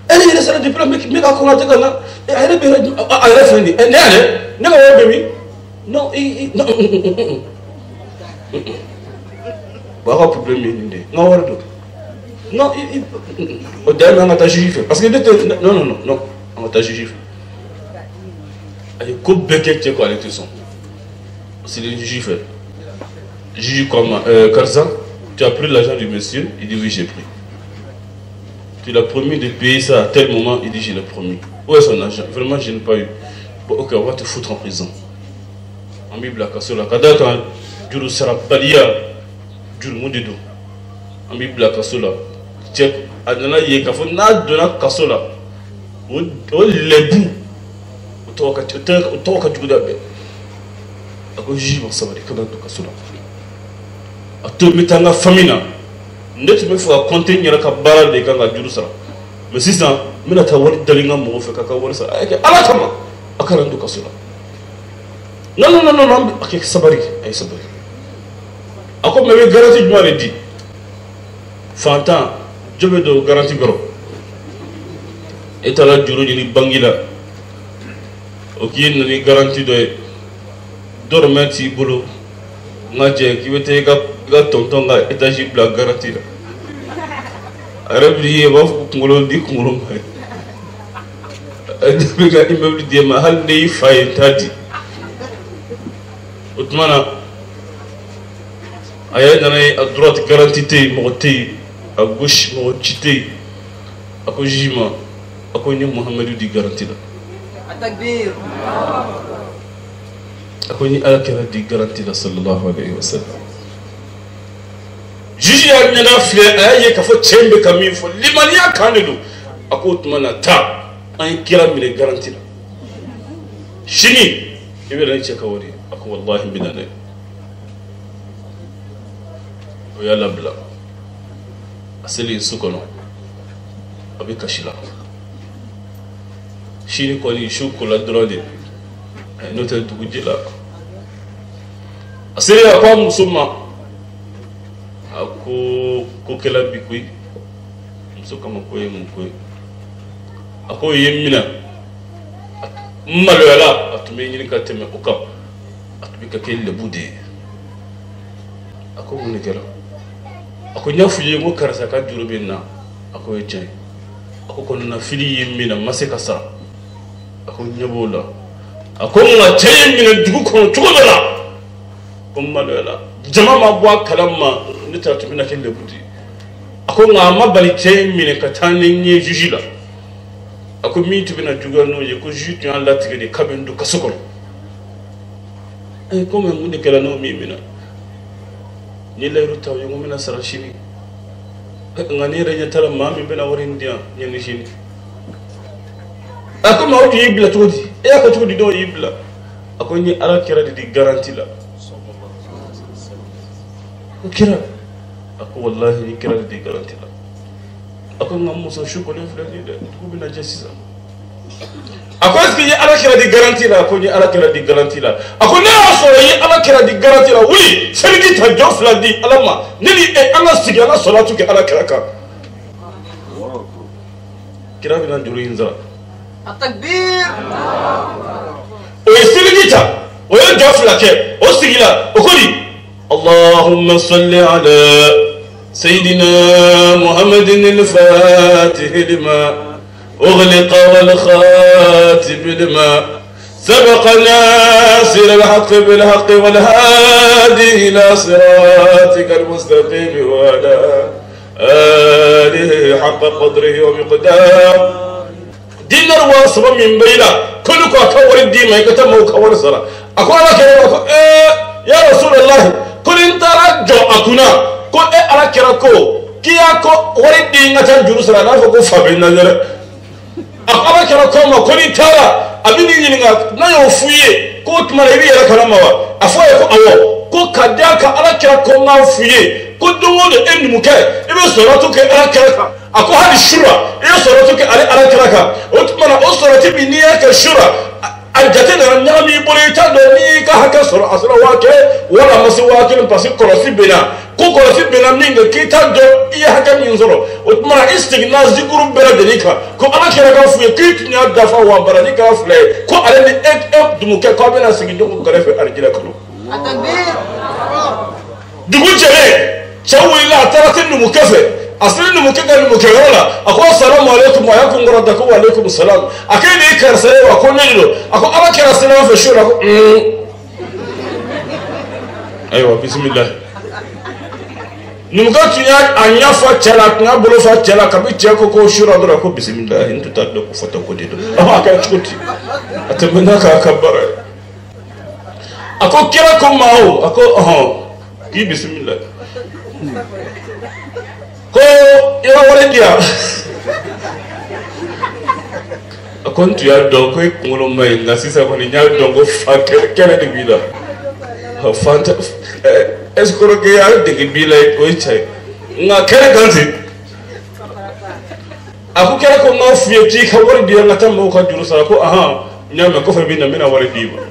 e yɛrɛ sara depuis la n bɛ ka kɔnɔ tɛ ka na a yɛrɛ bɛ a yɛrɛ fɛn di ne yɛrɛ ne ka wari bɛ min non bon a ka problème ye nin de ye n ka wari don non o dan an ka taa juge fɛ parce que ne tɛ non an ka taa juge fɛ a ye ko bɛɛ kɛ cɛ ko ale tɛ sɔn c'est le juge fait. Juge comme Karza, tu as pris l'argent du monsieur? Il dit oui, j'ai pris. Tu l'as promis de payer ça à tel moment? Il dit je l'ai promis. Où est son argent? Vraiment, je n'ai pas eu. Bon, ok, on va te foutre en prison. En Bible, la Kassola. Kada quand Juru sera balia, Juru Moudido. En Bible, la Kassola. Check. Adana Yekafo, n'a donné Kassola. Au lebu. Au toka Juru d'Abe. Ako juge va savoir que dans ka sura a to mitanga famina net me fa compter nyara ka bara de kan ga juru sara mais sisan mina ta wari dalinga mo fe ka wari sara ay ala kama akara ndu ka sura non akek sabari ay sabari ako me garantie juma le di fantan jobe do garantie goro etala juru ni bangila o ki ni garantie do dormant ci bolo nga je ki wete ga tonton ga étage bla garantie la arabi ba fu ngolo di ngolo may adabi ga immeuble di ma hal ne fay tadi utmana aya dana à droite garantie te mo te à gauche mo cité ako jima ako ni Muhammadu di garantie la takbir ako ni alakira di garantie la sallallahu alayhi wa sallam juge ya nyana fle ayaye ka fo chembe kami fo limaniya kanedo ako tumana ta an kira mine garantie la shini ibe ran cheka wori ako wallahi binane o ya labla aseli sukono abi kashila shini ko ni shukola drone note dugujila asiri akwa musuma ako kela bikui musoka makoye mukwe ako yemina maloyala atume nyini kateme okap atubika kele bude ako munekela ako nyafuye ngo karasa ka durubina ako yeje ako konna fili yemina maseka sa ako nyabola akonga tayin min dugu kono tugola umma la jama ma bwa kalama nita tumina kende budi akonga mabali tayin min ka tanin ye jujila ako mi tubina jugano ye ko jutu an latige de kabendo kasokolo ay ko men munde kala no mi mina ni leru taw yo mina sarashini ngani renya tala mami bena warindia nyani shini ako ma odi ibla todi e ako todi do ibla ako ni ala kira di garantie la kira ako wallahi ni kira di garantie la ako ngam muso shukole flani de ko bina jessisa ako eski ni ala kira di garantie la ako ni ala kira di garantie la ako ne aso yi ala kira di garantie la wuli sergi ta jofla di alama nini e ala sigi ala salatu ke ala kira ka kira bina duru inza التكبير ويستلقيتا ويرجع فلك وستقلا وقولي اللهم صل على سيدنا محمد الفاتح لما أغلق والخاتم لما سبقنا سير الحق بالحق والهادي إلى صراطك المستقيم وعلى آله حق قدره ومقدار دينار واصبا من بينا كلك أكور الدين ما يكتم وكور الصلاة أقول لك يا رسول الله كل انت رجع أكونا كل أراك ركو كي أكو ورد دين نتن جلوس لنا فكو فبنا ذل أقول لك ركو ما كل انت أبني ينعا نيو فيه كوت مريبي يا كلامه أفواه كو كداك أراك ركو ما فيه كدومون إن مكان إبن صلاتك أراك ركا أكو هذه الشورى إيه صلاتك أراك ركا وتمنى أصلتي بنية كشورى الجتنا نعمي بريتا دوني كهك سر أسر واقع ولا مسواك نبصي كرسي بنا كرسي بنا مين كيتا دو إيه هك ينزلوا وتمنى استغناء ذكر بردنيكا كو أنا كنا في كيت نادفع وبردنيكا فلي كو أنا إك دموك كابينا سجدوا كرفة أرجلا كلو دقول جلي شوي لا ترى تنو مكفى أصلاً نمكنا نمكنا أقول السلام عليكم وعليكم ردكم وعليكم السلام أكيد يكرسله وأقول نجلو أقول أنا كرسله في الشورى أقول أيوة بسم الله نمكنا تيار أنيا فتشلا نابلو فتشلا كبي تياكو كو شورى دور أقول بسم الله أنتو تادو كفتو كديدو أما كان تكوتي أتمنى كأكبر أقول كيراكم ماهو أقول كي بسم الله ko ira wale dia akontu ya dongo ngolo mai na sisa ko ni nya dongo fa kele de bila ha fanta eskoro ke ya de bila ko chai nga kele ganzi aku kele ko ma fiye ti ka wale dia ngata mo ka juru sara ko aha nya me ko fa bi na mina wale diba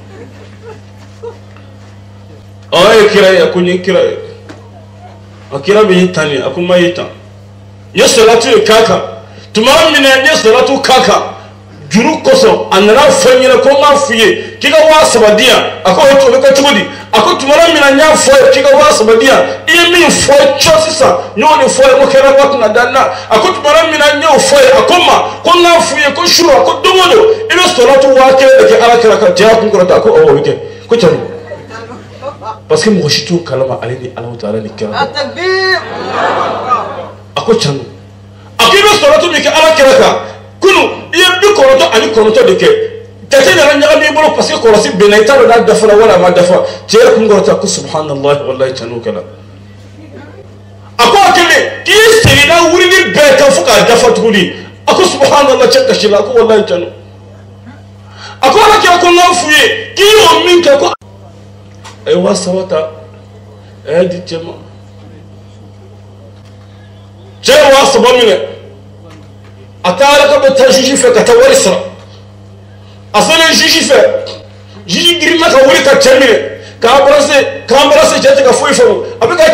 ay kira ya kunyi kira akira bi tani akuma yita ya salatu kaka tumara mina ya salatu kaka juru koso anara fanyira ko ma fiye kiga wa sabadia ako to be ka tugudi ako tumara mina nya fo kiga wa sabadia imi fo chosisa nyoni fo mo kera wat na danna ako tumara mina nya fo akoma ko na fiye ko shuru ko dumodo ilo salatu wa kere ke ala kera ka ja kun ko ta ko o wike ko charu parce que mo shitu kalama alini Allah taala ni kira التكبير ako chanu akibe salatu mi ke ala kera ka kunu iye bi koroto ani koroto de ke tete na nya mi bolo parce que korosi benaita do da dafa wala ma dafa je kun gorota ku subhanallah wallahi chanu kala ako akele ki sirina wuri ni be ka fuka dafa tuli ako subhanallah chaka shila ko wallahi chanu ako ala kera ko na fuye ki o min ke ko ay wasawata ay di chema jewa sabamine atara ka beta jiji fe ka tawarisa asale jiji fe jiji girima ka wuri ka chemine ka brase jete ka foi fo abika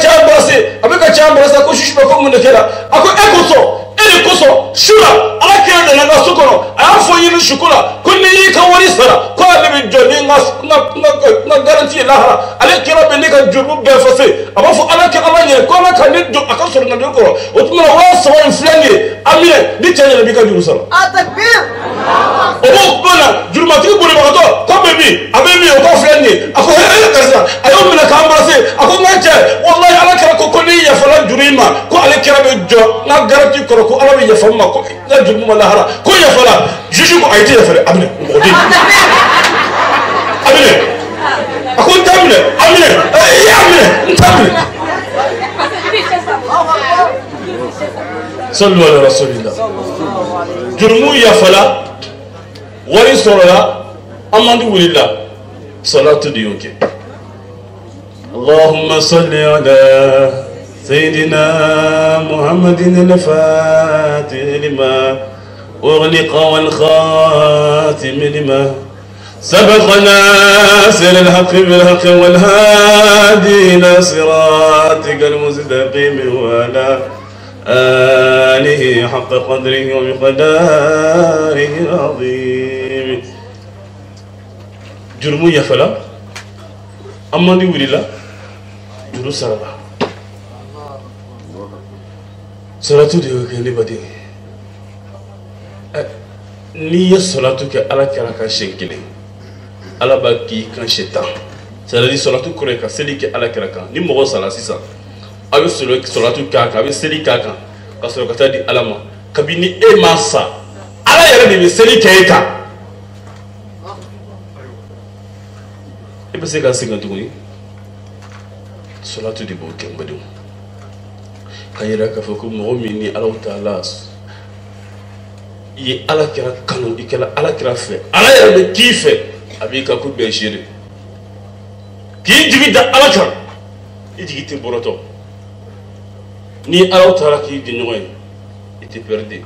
cha brase ko jiji ba ko mun kera ako ekoso ele koso shura ala kera de na sukoro afo yin shukula kunni ka wuri sara ko alibi joni na garantie lahara ale kera be ne ka jubu be fase abafo ala ke ala nye ko ala ka ne do akasoro na do ko otuma wa sawa inflani amire di chanya bi ka juru sara التكبير obo bona jurumati ko bole bakato ko bebi abemi o ko flani ako hele kasa ayo mina ka ambrase ako ngache wallahi ala kera ko koni ya fala jurima ko ale kera be jo na garantie ko ko ala be ya famma ko na jumu lahara ko ya fala juju ko aite ya fala amine ngodi amine ako tamine amine ya amine tamine صلوا على رسول الله جرمو يا فلا وري صلى أماني ولله صلاة ديوك اللهم صل على سيدنا محمد الفاتح لما أغلق والخاتم لما سبقنا سر الحق بالحق والهادي إلى صراطك المستقيم وعلى آله حق قدره ومقداره العظيم جرمو يفلا أما دي ولله جرو سرلا صلاة دي وكيلي بدي نية صلاة كي على كراكا شنكلي alaba ki kan shetan c'est-à-dire salatu kure ka seli ke ala kira kan ni mogo sala sisa abe salatu ka abe seli ka kan ka sɔrɔ ka taa di ala ma kabini e ma sa ala yɛrɛ de bɛ seli kɛ e kan e bɛ se ka segin tuguni salatu de b'o kɛ n badenw ka yira k'a fɔ ko mɔgɔ min ni ala taala i ye ala kira kanu i kɛra ala kira fɛ ala yɛrɛ bɛ k'i fɛ a b'i ka ko bɛɛ seere k'i jigi da ala kan i jigi tɛ bɔrɔtɔ ni ala taara k'i di ɲɔgɔn ye i tɛ pɛridi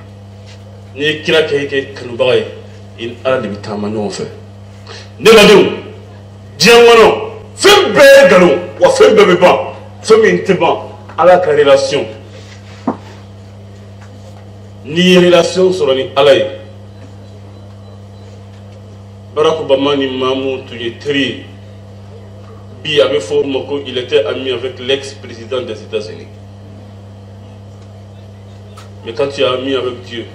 n'i ye kira kɛ i kɛ kanubaga ye i ni ala de bɛ taama ɲɔgɔn fɛ ne badenw diɲɛ kɔnɔ fɛn bɛɛ ye nkalon wa fɛn bɛɛ bɛ ban fɛn min tɛ ban ala ka relation n'i ye relation sɔrɔ ni ala ye Barack Obama ni Mamou tun ye teri ye bi a bɛ fɔ o ma ko il était ami avec l'ex-président des États-Unis mais quand tu es ami avec Dieu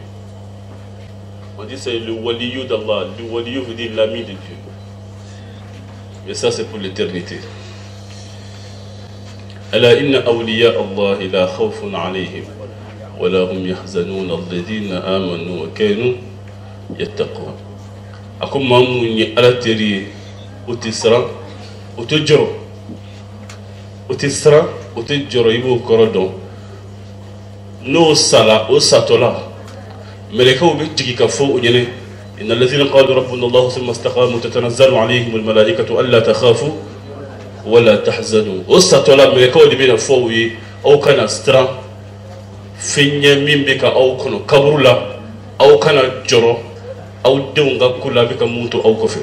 on dit c'est le waliyou d'Allah, le waliyou veut dire l'ami de Dieu. Et ça c'est pour l'éternité. ألا إن أولياء الله لا خوف عليهم ولا هم يحزنون الذين آمنوا وكانوا يتقون. أكون ماموني على تري وتسرى وتجرو وتسرى وتجرو يبو كردون نو سلا أو ساتولا ملكه بيجي كفو ونينه إن الذين قالوا ربنا الله ثم استقاموا تتنزل عليهم الملائكة ألا تخافوا ولا تحزنوا أستطلع ملكه اللي بين فوي أو كان استرا فيني مين بك أو كانوا كبرلا أو كان جرو أو دونغا كلا بك موتو أو كفر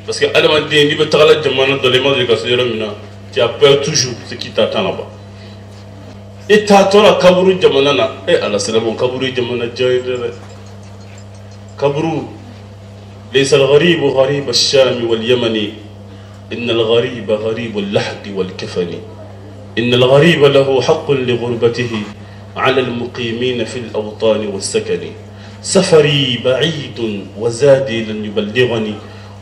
parce que أنا ما دين دي بتغلى جمانا دولما دي كسيرة منا tu as peur toujours ce qui t'attend là-bas. Et t'attends kaburu jamana na ala salamu kaburu jamana jaydere kaburu laysa al-gharib gharib ash-sham wal-yamani إن الغريب غريب اللحد والكفن إن الغريب له حق لغربته على المقيمين في الأوطان والسكن سفري بعيد وزادي لن يبلغني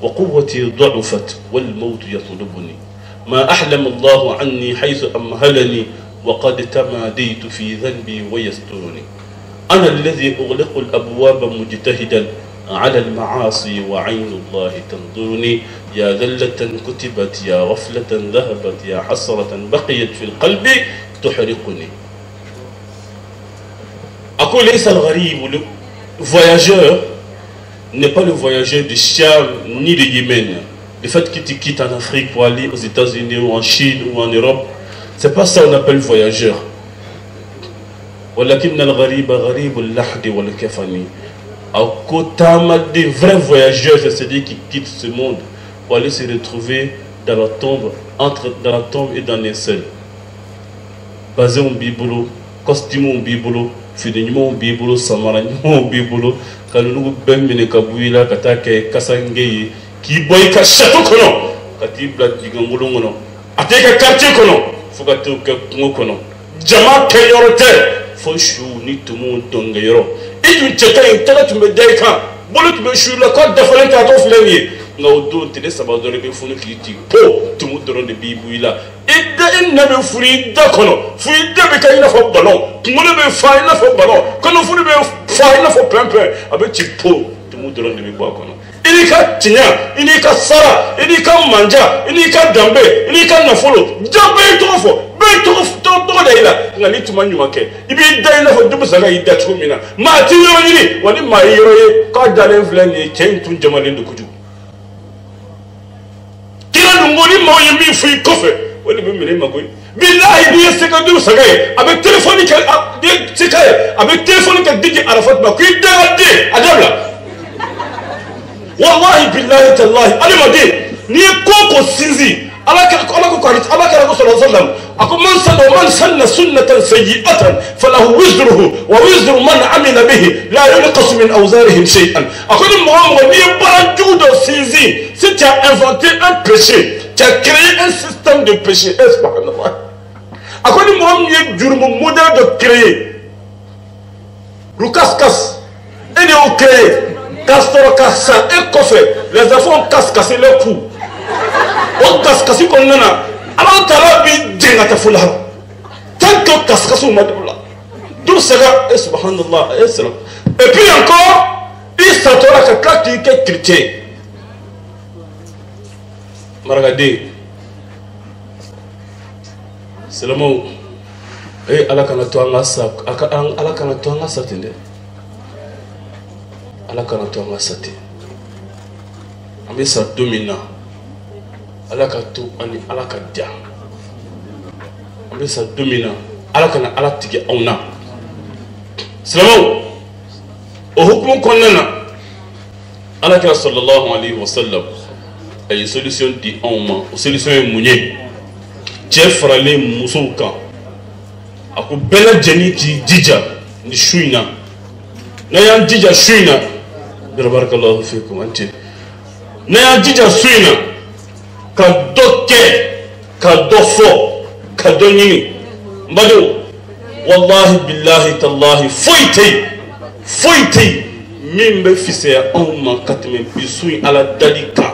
وقوتي ضعفت والموت يطلبني ما أحلم الله عني حيث أمهلني وقد تماديت في ذنبي ويسترني أنا الذي أغلق الأبواب مجتهدا على المعاصي وعين الله تنظرني يا ذلة كتبت يا غفلة ذهبت يا حسرة بقيت في القلب تحرقني. أقول ليس الغريب le voyageur n'est pas le voyageur de Cham ni de Yémen. Le fait que tu quittes en Afrique pour aller aux États-Unis ou en Chine ou en Europe, c'est pas ça qu'on appelle voyageur. ولكن الغريب غريب اللحد والكفن. À côté des vrais voyageurs, c'est-à-dire qui quittent ce monde pour aller se retrouver dans la tombe, dans la tombe et dans les seuls. Basé en bibolo, costume en bibolo, fidélement en bibolo, samaragnement en bibolo, quand nous bembene kabouila, katake, kasangeye, qui boy ka château kono, kati blad digangolo kono, ateka quartier kono, faut que tu aies kono, jama kayorote, faut chou ni tout le monde tongayoro. Et tu te dis, tu me dis quand tu me chutes la côte de Florent à ton flémier. Non, tu ne sais pas de les fouiller qui dit, tout le monde donne des bibouilles là. Et d'un n'a pas fouillé d'accord. Fouillé d'un bécaille n'a pas ballon. Tout le monde n'a pas failli n'a pas ballon. Quand on fouille n'a failli n'a pas plein plein. Avec tu pot, tout le monde donne des bibouilles. Il n'y a qu'à Tigna, il n'y a qu'à Sara, il n'y a qu'à Manja, il n'y a qu'à Dambé, il n'y a qu'à Nafolo. Dambé est trop fort. Ngali tuma nyuma ke ibi dai na fodu busanga idda tumina ma ti yoni wani ma yoro ka dalen flan ni chen tun jamalen du kuju kira ngoni mo yimi fu kofe wani bi mele magoy billahi bi se ka du sagaye avec téléphone ke se kay avec téléphone ke digi arafat ba ku dagade adabla wallahi billahi tallahi ali madi ni koko sinzi Allah sallallahu alaihi wasallam ako man sanna sunnatan sayyi'atan falahu wizruhu wa wizru man amila bihi la yunqas min awzarihim shay'an. Ako ni Muhammad ni barajudo sizi si tu as inventé un péché, tu as créé un système de péché, subhanallah. Ako ni Muhammad ni jurmu modèle de créer Rukaskas et de créer Castor Cassa et Coffet, les enfants cassent leur cou. On casse qu'on en a. Alors, tu as vu Djengata Foula. Tant que casse au Madoula. D'où sera, et subhanallah, et puis encore, il s'attendra que quand tu es chrétien. Regardez, c'est le mot. Et Allah kana to anga sa, Allah kana to anga sa tende. Allah kana to anga sa te. Ambe sa domina. Allah ka to ani Allah ka dia. Ambe sa domina. Allah kana Allah tigi auna. C'est le mot. Au hukum konnana. Allah ka sallallahu alayhi wa sallam. Et solution di auma, solution mounye. Jeff Raleigh Moussouka. Ako bela jeni ki dija ni shuina na yan dija shuina barakallahu fikum anti na yan dija shuina ka doke ka dofo ka doni mbado wallahi billahi tallahi foite mimbe fise ya umma katme bisui ala dalika.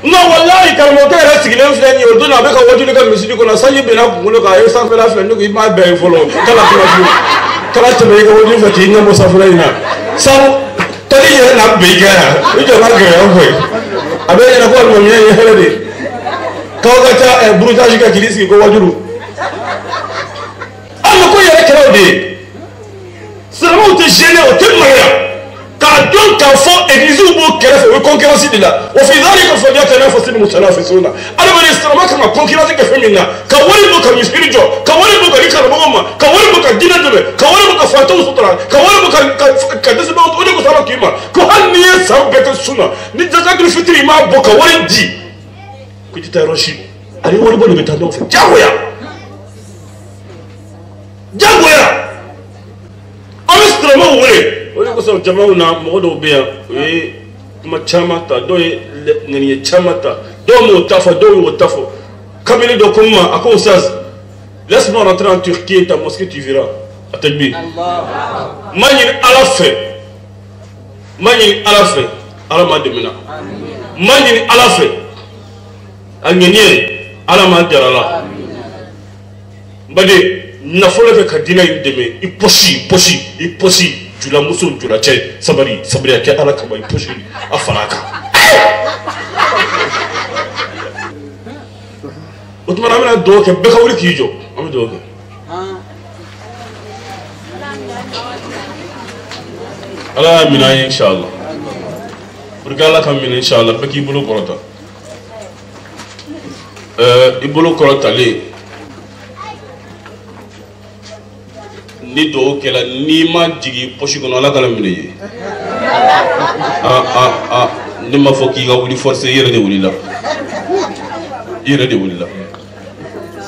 Non, wallahi, quand on est resté là, on donne avec un voiture de musique, on a salué bien pour nous, car il s'en fait la flemme, il m'a bien follow. Quand tu me dis que vous êtes une homme, ça fait rien. Ça, tu as dit, il y a un béguin, il y a un béguin, avec un accord, il y a un béguin. Quand on a un brouillage qui dit qu'il y a un voiture. Alors, quand il y a un crowd, c'est vraiment où tu es gêné, où tu es malade. Car donc qu'un fond église ou beau qu'elle fait concurrence de là. Au final, il faut dire qu'elle a fait une moussala fait son. Alors, il est vraiment comme concurrence qui fait maintenant. Quand on est beau comme spirituel, quand on est beau comme Nicaragua, quand on est beau comme Dinadoube, quand on est beau comme Fantôme Soutra, quand on est beau comme Desmond, on est beau comme Kima, quand on est sans bête souna, ni de ça que le futur m'a beau comme on dit. Que tu t'es roché. Allez, on est beau le mettre en fait. Diagoya. Instrument où est? On est comme ça, on a mort bien. Oui, ma chamata, doye nani chamata, domo tafa, domo tafa. Comme il est donc comment à quoi ça? Laisse-moi rentrer en Turquie, ta mosquée tu verras. À Tagbi. Mani alafe, mani alafe, alama demina. Mani alafe, algenier, alama derala. Bade. Nafolo ke kadina yideme iposhi jula muso jula che sabari ke ala kaba iposhi afaraka utmara amina do ke beka wuri kijo am do ke ala amina inshallah pour Allah kam min inshallah beki bulu korota ibulu korota le ni do kela ni ma jigi poshi kono ala kala mine ni ma foki ga wuli force yere de wuli la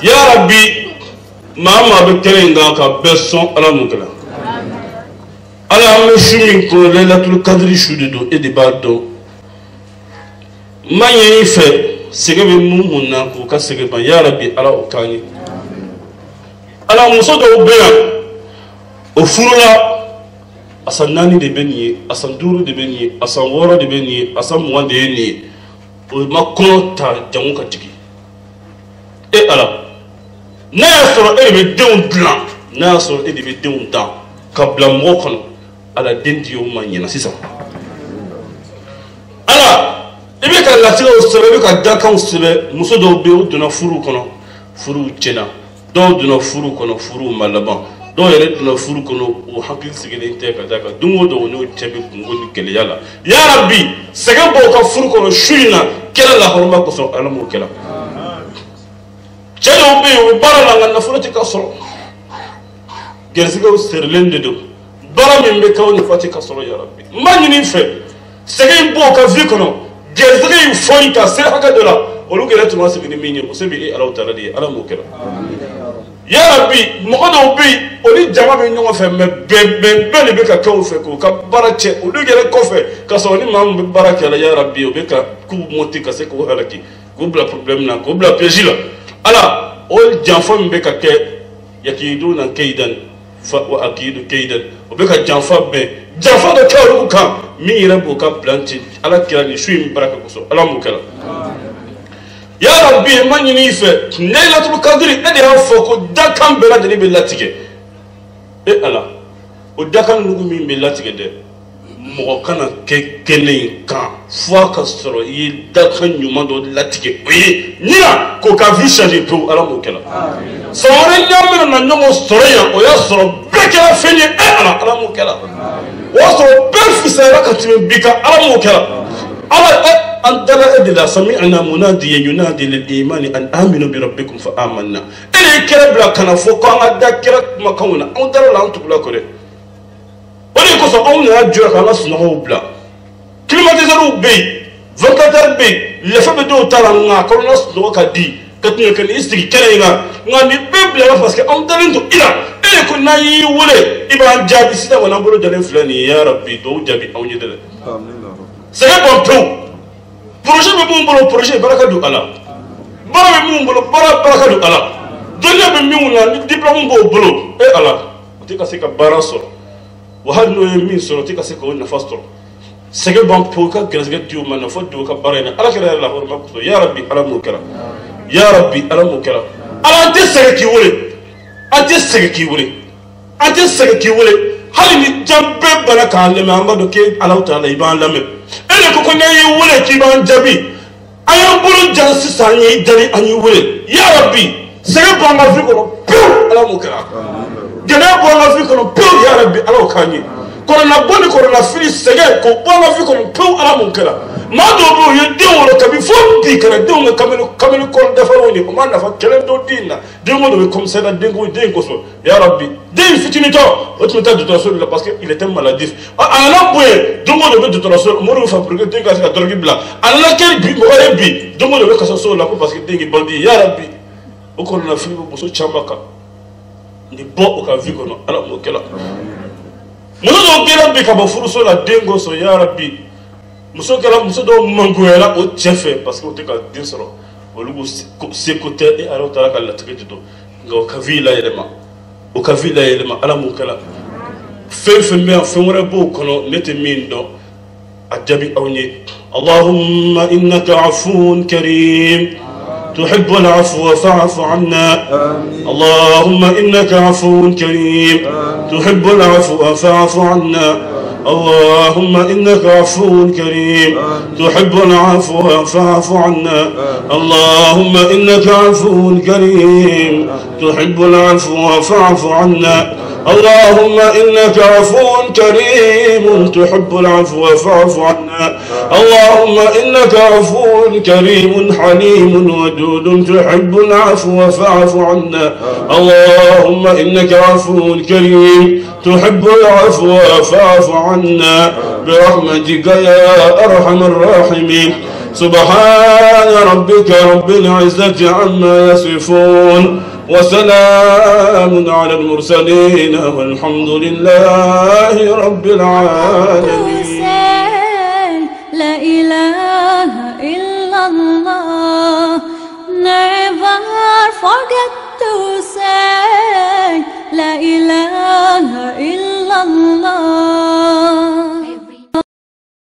ya rabbi mama be kelenga ka beson ala mukala ala me shumi ko lailatul qadri shudu e de bado manye fe sege be mumuna ko ka sege ba ya rabbi ala okani ala muso do be au furula asan nani de benye asan duru de benye asan wora de benye asan muwa de ni o makon ta jamu ka tigi e ala na yasoro e be deun plan na yasoro e be deun dan ka bla mo kono ala dendi o manyena sisa ala e be ka latira o sebe be ka daka o sebe muso do be o dona furu kono furu chena do dona furu kono furu malaban do yere dina furu kono o hakil sigene te ka daga dungo do no tebe ngoni kele yala ya rabbi sega bo ka furu kono shuina kela la horma ko so alamu kela chelo be o barala ngana furati ka so gersiga o serlende do bara min be ka woni fati ka so ya rabbi manini fe sega bo ka vi kono gersiga yu foni ka se haka do la o lu kela tuma sigene minni o se be ala taala di alamu kela ya rabbi mokodo be oni jama be nyongo fe me be le be ka kaw fe ko ka barache o du gere ko fe ka so ni mam be barake la ya rabbi o be ka ku moti ka se ko halaki ko bla problème na ko bla pejila ala o janfo be ka ke yakiduna kaidan wa akidu kaydan o be ka janfa be janfa do kawru kan mi yira bo ka planti ala kira ni shuim baraka ko so ala mu kala ya rabbi man ni fe laylatul qadr ede ha foko dakan bela de be latige e ala o dakan nugu mi be latige de mo kana ke kelen kan fo ka soro yi dakan nyuma do latige oyi nina ko ka vi changer to ala mu kala sore nyamira na nyomo soro ya o ya soro bekela fenye e ala mu kala o soro befisa ka timi bika ala mu kala ala أن ترى إذا سمعنا مناديا ينادي للإيمان أن آمنوا بربكم فآمنا إلى كرب لا كان فوق أن أذكرك مكونا أن ترى لا أنت بلا كره ولي كوسا أون أجر خلاص نهو بلا كلمة تزرو بي فكتر بي لفبدو ترى نا كرناس نو كدي كتني كن إستري كرينا غني بيبلا فاسك أن ترى أنتو إلى كنا يولي إبان جابي سيدا ونبرو جلين فلاني يا ربي دو جابي أو يدل سيبون تو projet be mun bolo projet baraka du ala bara be mun bolo baraka du ala dunya be mun na diplôme bo bolo e ala tika seka baraso wa hadno min soro tika seka wonna fastor sege bon poka gresge diu man fo du ka barena ala kira la horma ko ya rabbi ala mukara ya rabbi ala mukara ala te sege ki wole ate sege ki wole ate sege ki wole hali ni jambe baraka le ma ngado ke ala taala iban lame ele ko konya yi wole ki ban jabi ayo bulu jansi sanyi dari anyi wole ya rabbi sege bon ma fi ko ala mukara gena bon ma fi ko ya rabbi ala kanyi korona boni korona fili sege ko bon ma fi ko ala mukara ma do bo ye de wolo kabi fo bi kala de ngo kamelu ko defar woni ko man nafa kelen do dinna de ngo do comme ça de ngo de ngo so ya rabbi de fitinito autre méthode de transfert parce que il était maladif ala boye de ngo do transfert mo ru fabriquer de gas ka dorgi bla ala kel bi mo re bi de ngo do ka so la ko parce que de ngi bandi ya rabbi o ko na fili bo so chambaka ni bo o ka vi ko no ala mo kala mo do gela bi ka ba furu so la de ngo so ya rabbi muso kala muso do mangoyala o chefe parce que o te ka din soro o lugu se côté et alors tala ka la tigeti do ngo ka vila elema o ka vila elema ala mu kala fe me fe wora bo kono nete min do ajabi awni allahumma innaka afuun karim تحب العفو فاعف عنا اللهم إنك عفو كريم تحب العفو فاعف عنا اللهم إنك عفو كريم تحب العفو فاعف عنا اللهم إنك عفو كريم تحب العفو فاعف عنا اللهم إنك عفو كريم تحب العفو فاعف عنا اللهم إنك عفو كريم حليم ودود تحب العفو فاعف عنا اللهم إنك عفو كريم تحب العفو فاعف عنا برحمتك يا أرحم الراحمين سبحان ربك رب العزة عما يصفون وسلام على المرسلين والحمد لله رب العالمين لا إله إلا الله never forget to say لا إله إلا الله